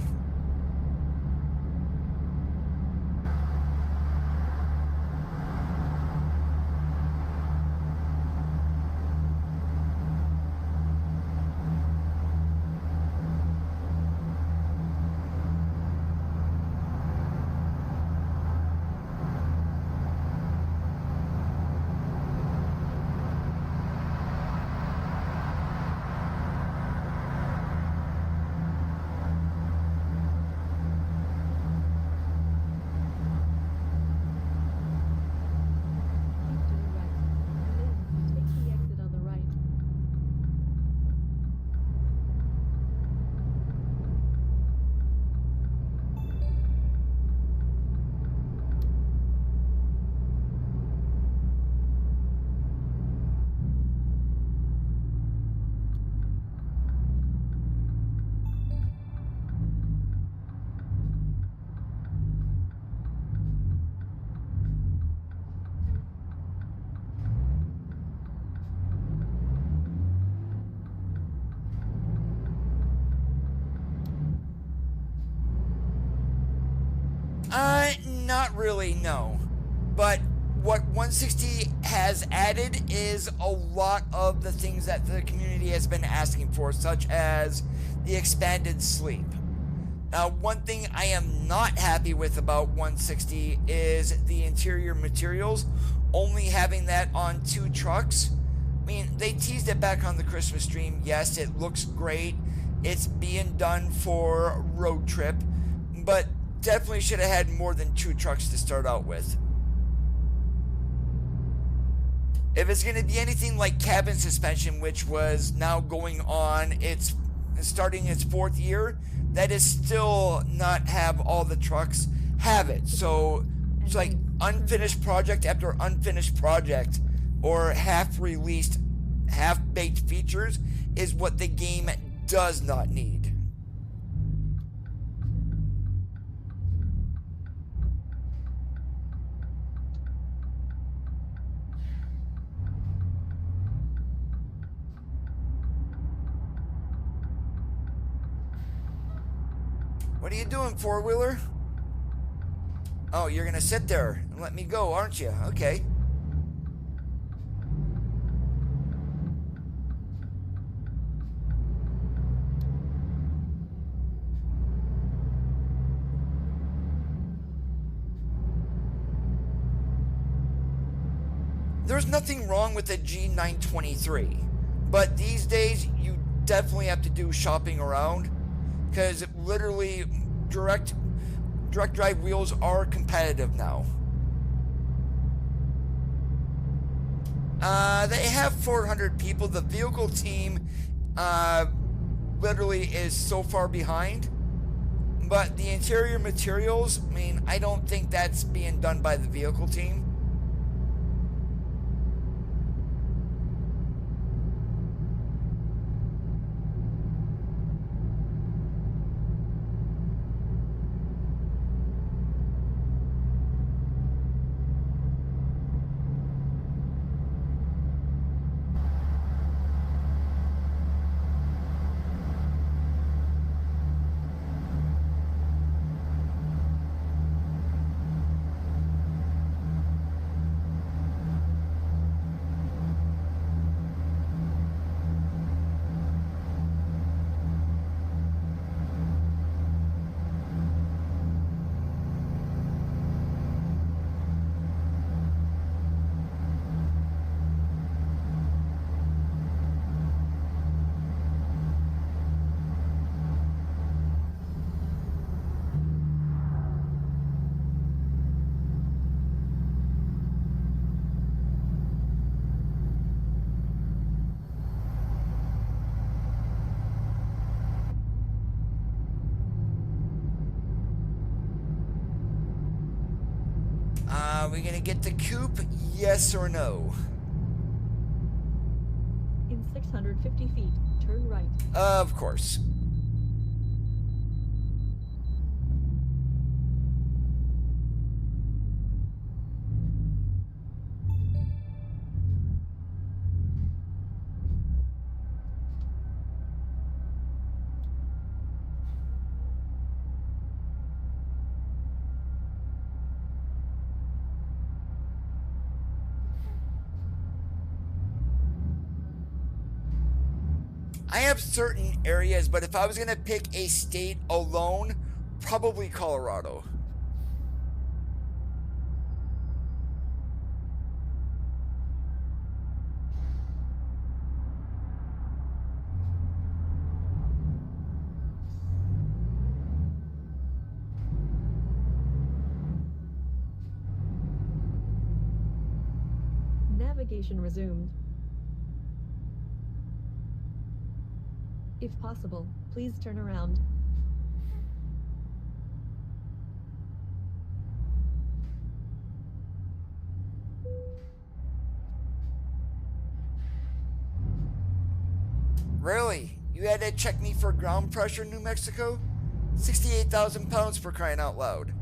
Not really, no. But what 160 has added is a lot of the things that the community has been asking for, such as the expanded sleep. Now, one thing I am not happy with about 160 is the interior materials, only having that on 2 trucks. I mean, they teased it back on the Christmas stream. Yes, it looks great. It's being done for road trip, but definitely should have had more than 2 trucks to start out with. If it's going to be anything like cabin suspension, which was now going on, it's starting its 4th year, that is still not have all the trucks have it. So it's like unfinished project after unfinished project, or half-released, half-baked features is what the game does not need. What are you doing, four-wheeler? Oh, you're gonna sit there and let me go, aren't you? Okay. There's nothing wrong with a G923, but these days you definitely have to do shopping around, because literally direct drive wheels are competitive now. They have 400 people. The vehicle team literally is so far behind, but the interior materials, I mean, I don't think that's being done by the vehicle team. Are we gonna get the coupe? Yes or no? In 650 feet, turn right. Of course. I have certain areas, but if I was going to pick a state alone, probably Colorado. Navigation resumed. If possible, please turn around. Really? You had to check me for ground pressure in New Mexico? 68,000 pounds, for crying out loud.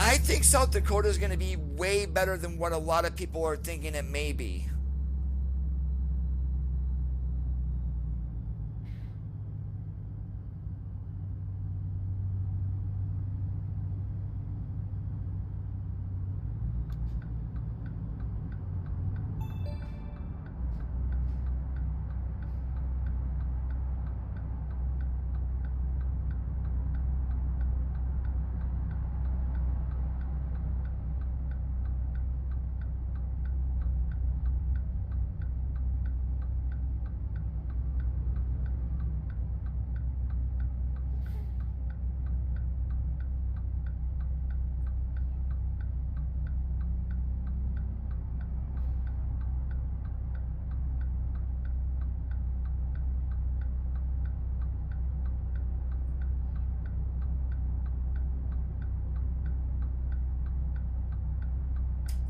I think South Dakota is going to be way better than what a lot of people are thinking it may be.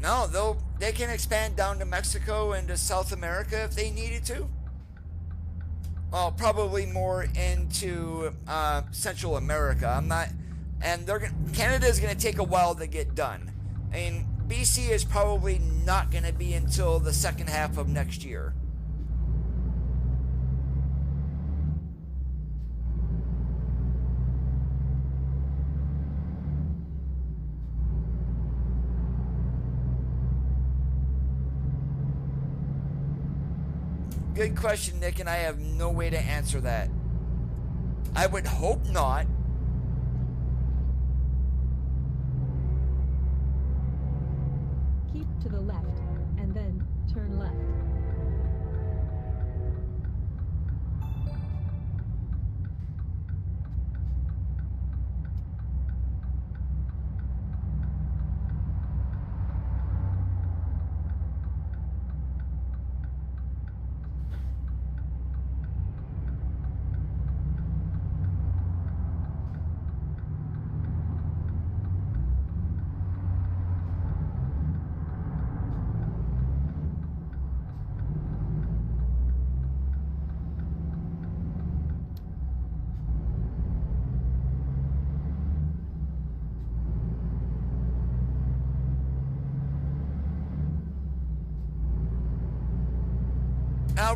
No, they can expand down to Mexico and to South America if they needed to. Well, probably more into Central America. I'm not, and Canada is going to take a while to get done. I mean, BC is probably not going to be until the second half of next year. Good question, Nick, and I have no way to answer that. I would hope not. Keep to the left, and then turn left.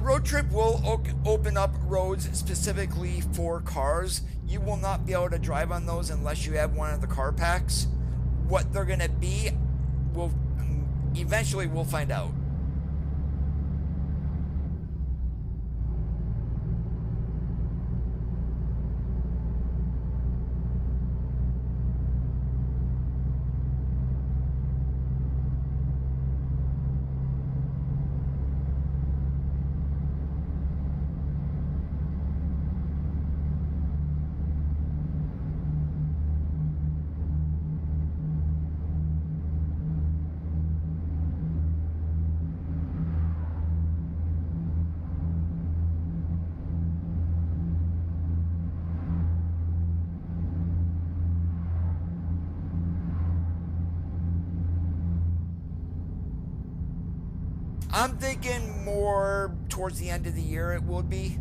Road Trip will open up roads specifically for cars. You will not be able to drive on those unless you have one of the car packs. What they're going to be, eventually we'll find out. I'm thinking more towards the end of the year it will be.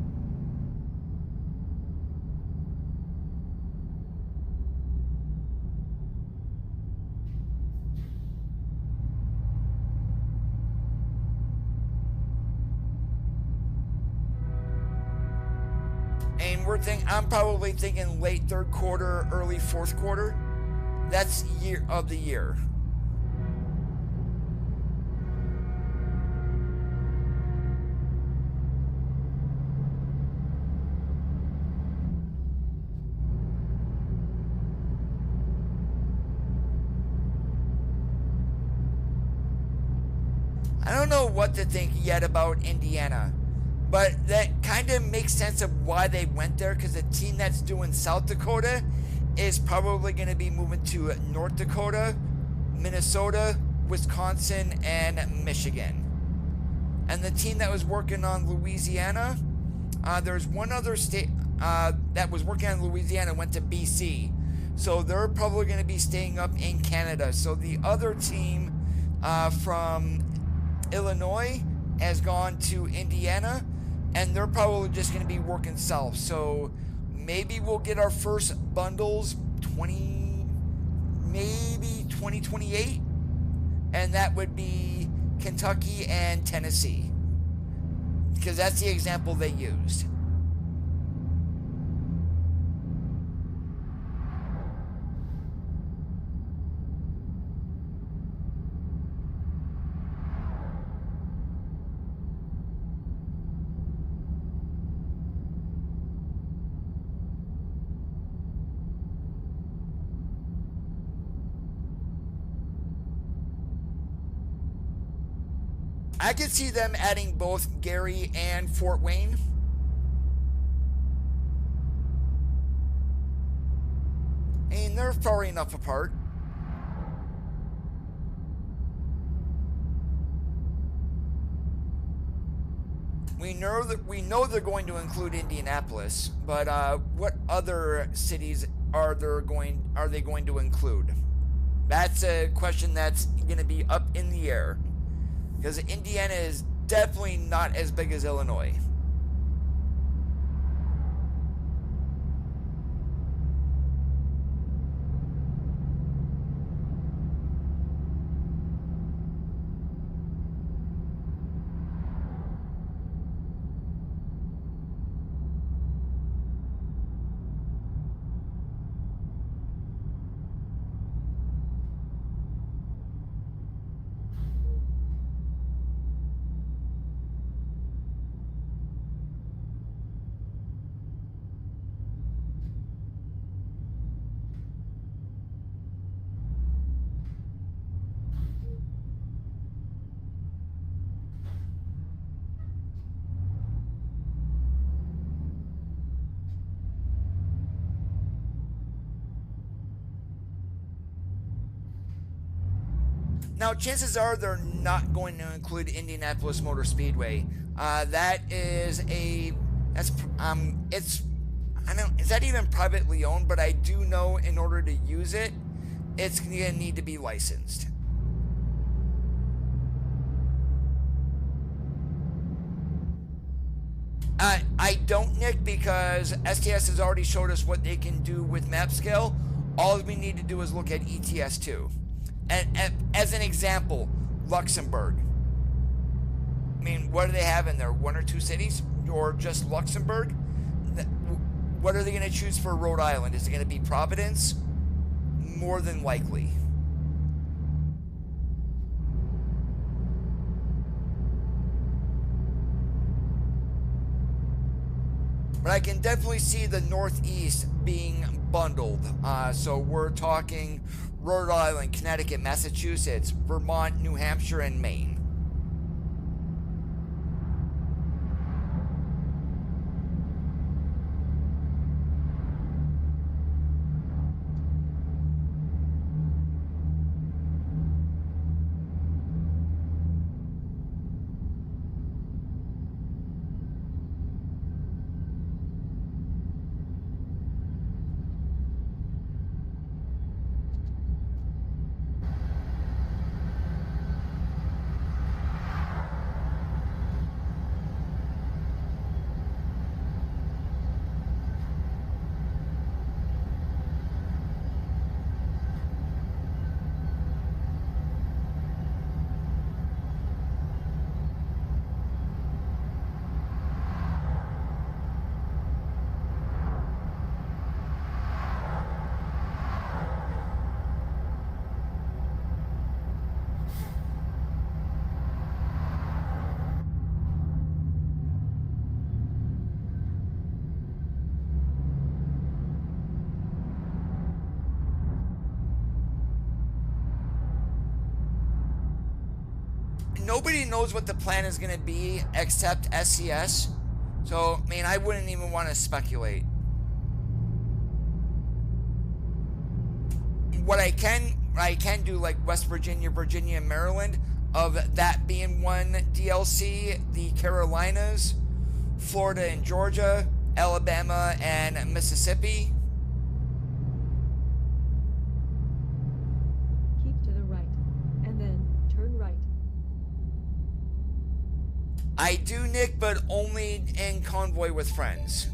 And I'm probably thinking late third quarter, early fourth quarter. That's year of the year. I don't know what to think yet about Indiana, but that kind of makes sense of why they went there, because the team that's doing South Dakota is probably going to be moving to North Dakota, Minnesota, Wisconsin, and Michigan. And the team that was working on Louisiana, there's one other state that was working on Louisiana went to BC. So they're probably going to be staying up in Canada. So the other team from Illinois has gone to Indiana, and they're probably just going to be working south. So maybe we'll get our first bundles maybe 2028, and that would be Kentucky and Tennessee, because that's the example they used. I could see them adding both Gary and Fort Wayne. And they're far enough apart. We know they're going to include Indianapolis, but what other cities are they going to include? That's a question that's going to be up in the air. Because Indiana is definitely not as big as Illinois. Now, chances are they're not going to include Indianapolis Motor Speedway. Is that even privately owned? But I do know in order to use it, it's going to need to be licensed. I don't, Nick, because STS has already showed us what they can do with map scale. All we need to do is look at ETS2. And as an example, Luxembourg. I mean, what do they have in there? 1 or 2 cities? Or just Luxembourg? What are they going to choose for Rhode Island? Is it going to be Providence? More than likely. But I can definitely see the Northeast being bundled. So we're talking Rhode Island, Connecticut, Massachusetts, Vermont, New Hampshire, and Maine. Nobody knows what the plan is going to be except SCS. So, I mean, I wouldn't even want to speculate. What I can do, like West Virginia, Virginia, and Maryland, of that being one DLC, the Carolinas, Florida and Georgia, Alabama and Mississippi. Keep to the right, and then turn right. I do, Nick, but only in convoy with friends.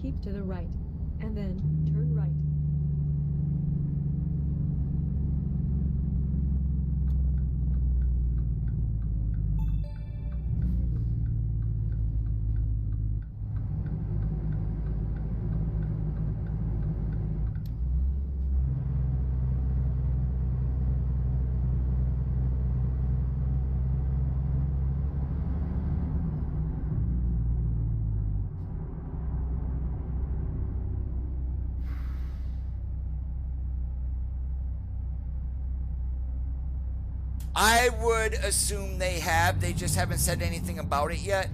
Keep to the right, and then turn right. I would assume they have. They just haven't said anything about it yet.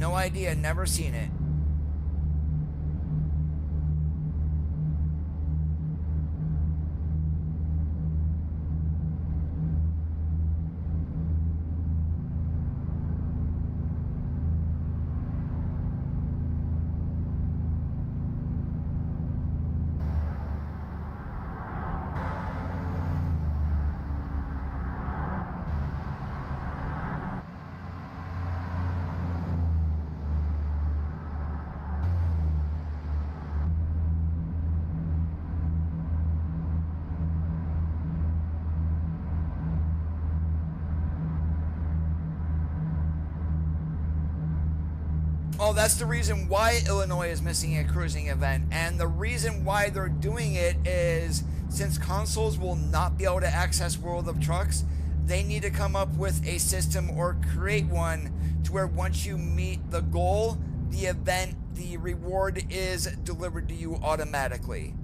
No idea, never seen it. Oh, that's the reason why Illinois is missing a cruising event. And the reason why they're doing it is since consoles will not be able to access World of Trucks, they need to come up with a system or create one to where once you meet the goal, the event, the reward is delivered to you automatically.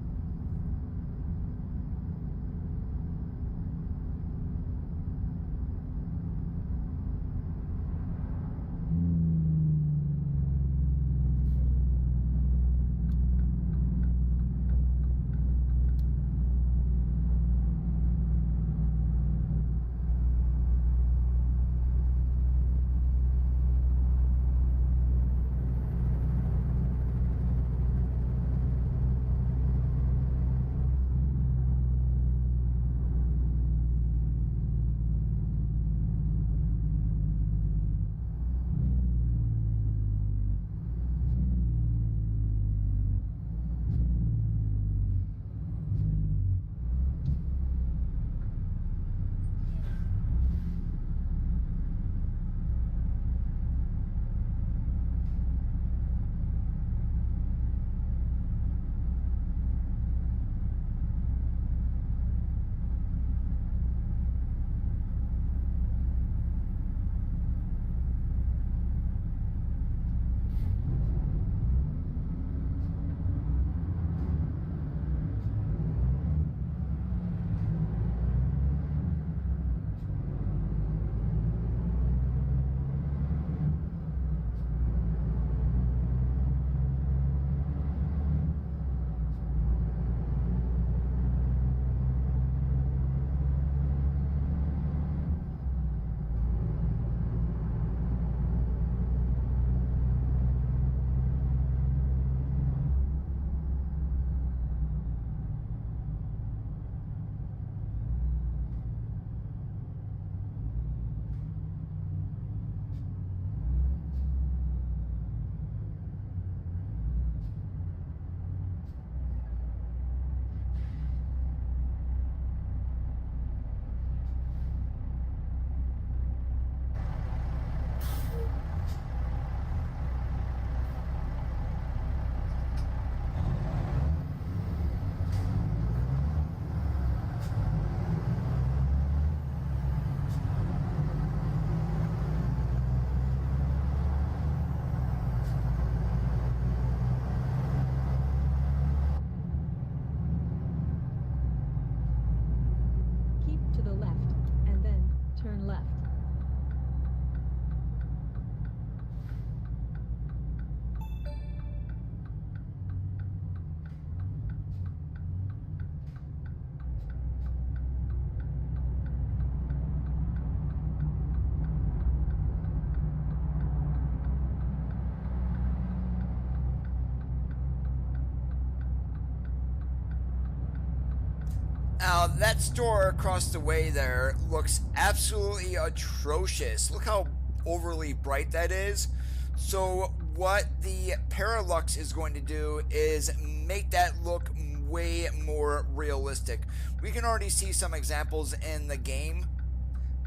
Now, that store across the way there looks absolutely atrocious. Look how overly bright that is. So, what the Parallax is going to do is make that look way more realistic. We can already see some examples in the game,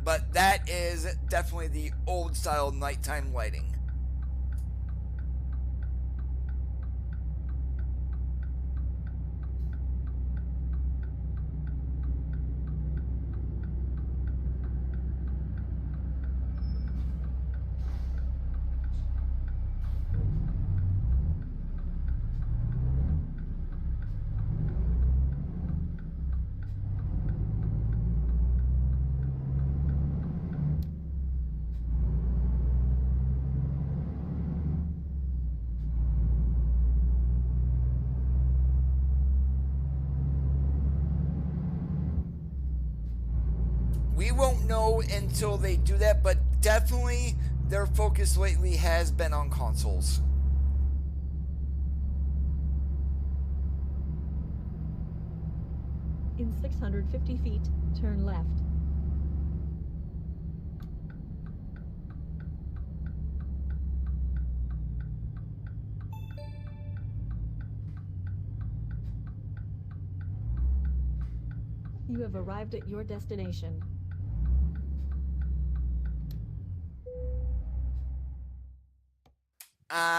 but that is definitely the old style nighttime lighting. We won't know until they do that, but definitely their focus lately has been on consoles. In 650 feet, turn left. You have arrived at your destination.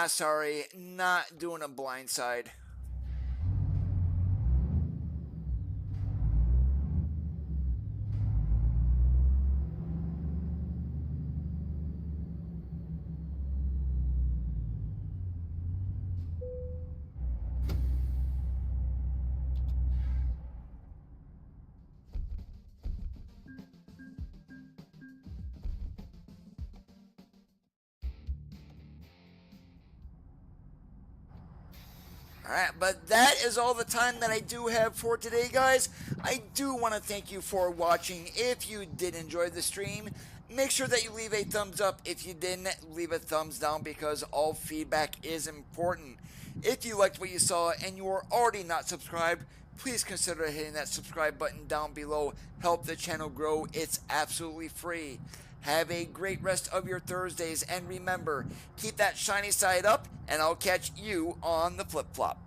Sorry, not doing a blindside. Alright, but that is all the time that I do have for today, guys. I do want to thank you for watching. If you did enjoy the stream, make sure that you leave a thumbs up. If you didn't, leave a thumbs down, because all feedback is important. If you liked what you saw and you are already not subscribed, please consider hitting that subscribe button down below. Help the channel grow. It's absolutely free. Have a great rest of your Thursdays, and remember, keep that shiny side up, and I'll catch you on the flip-flop.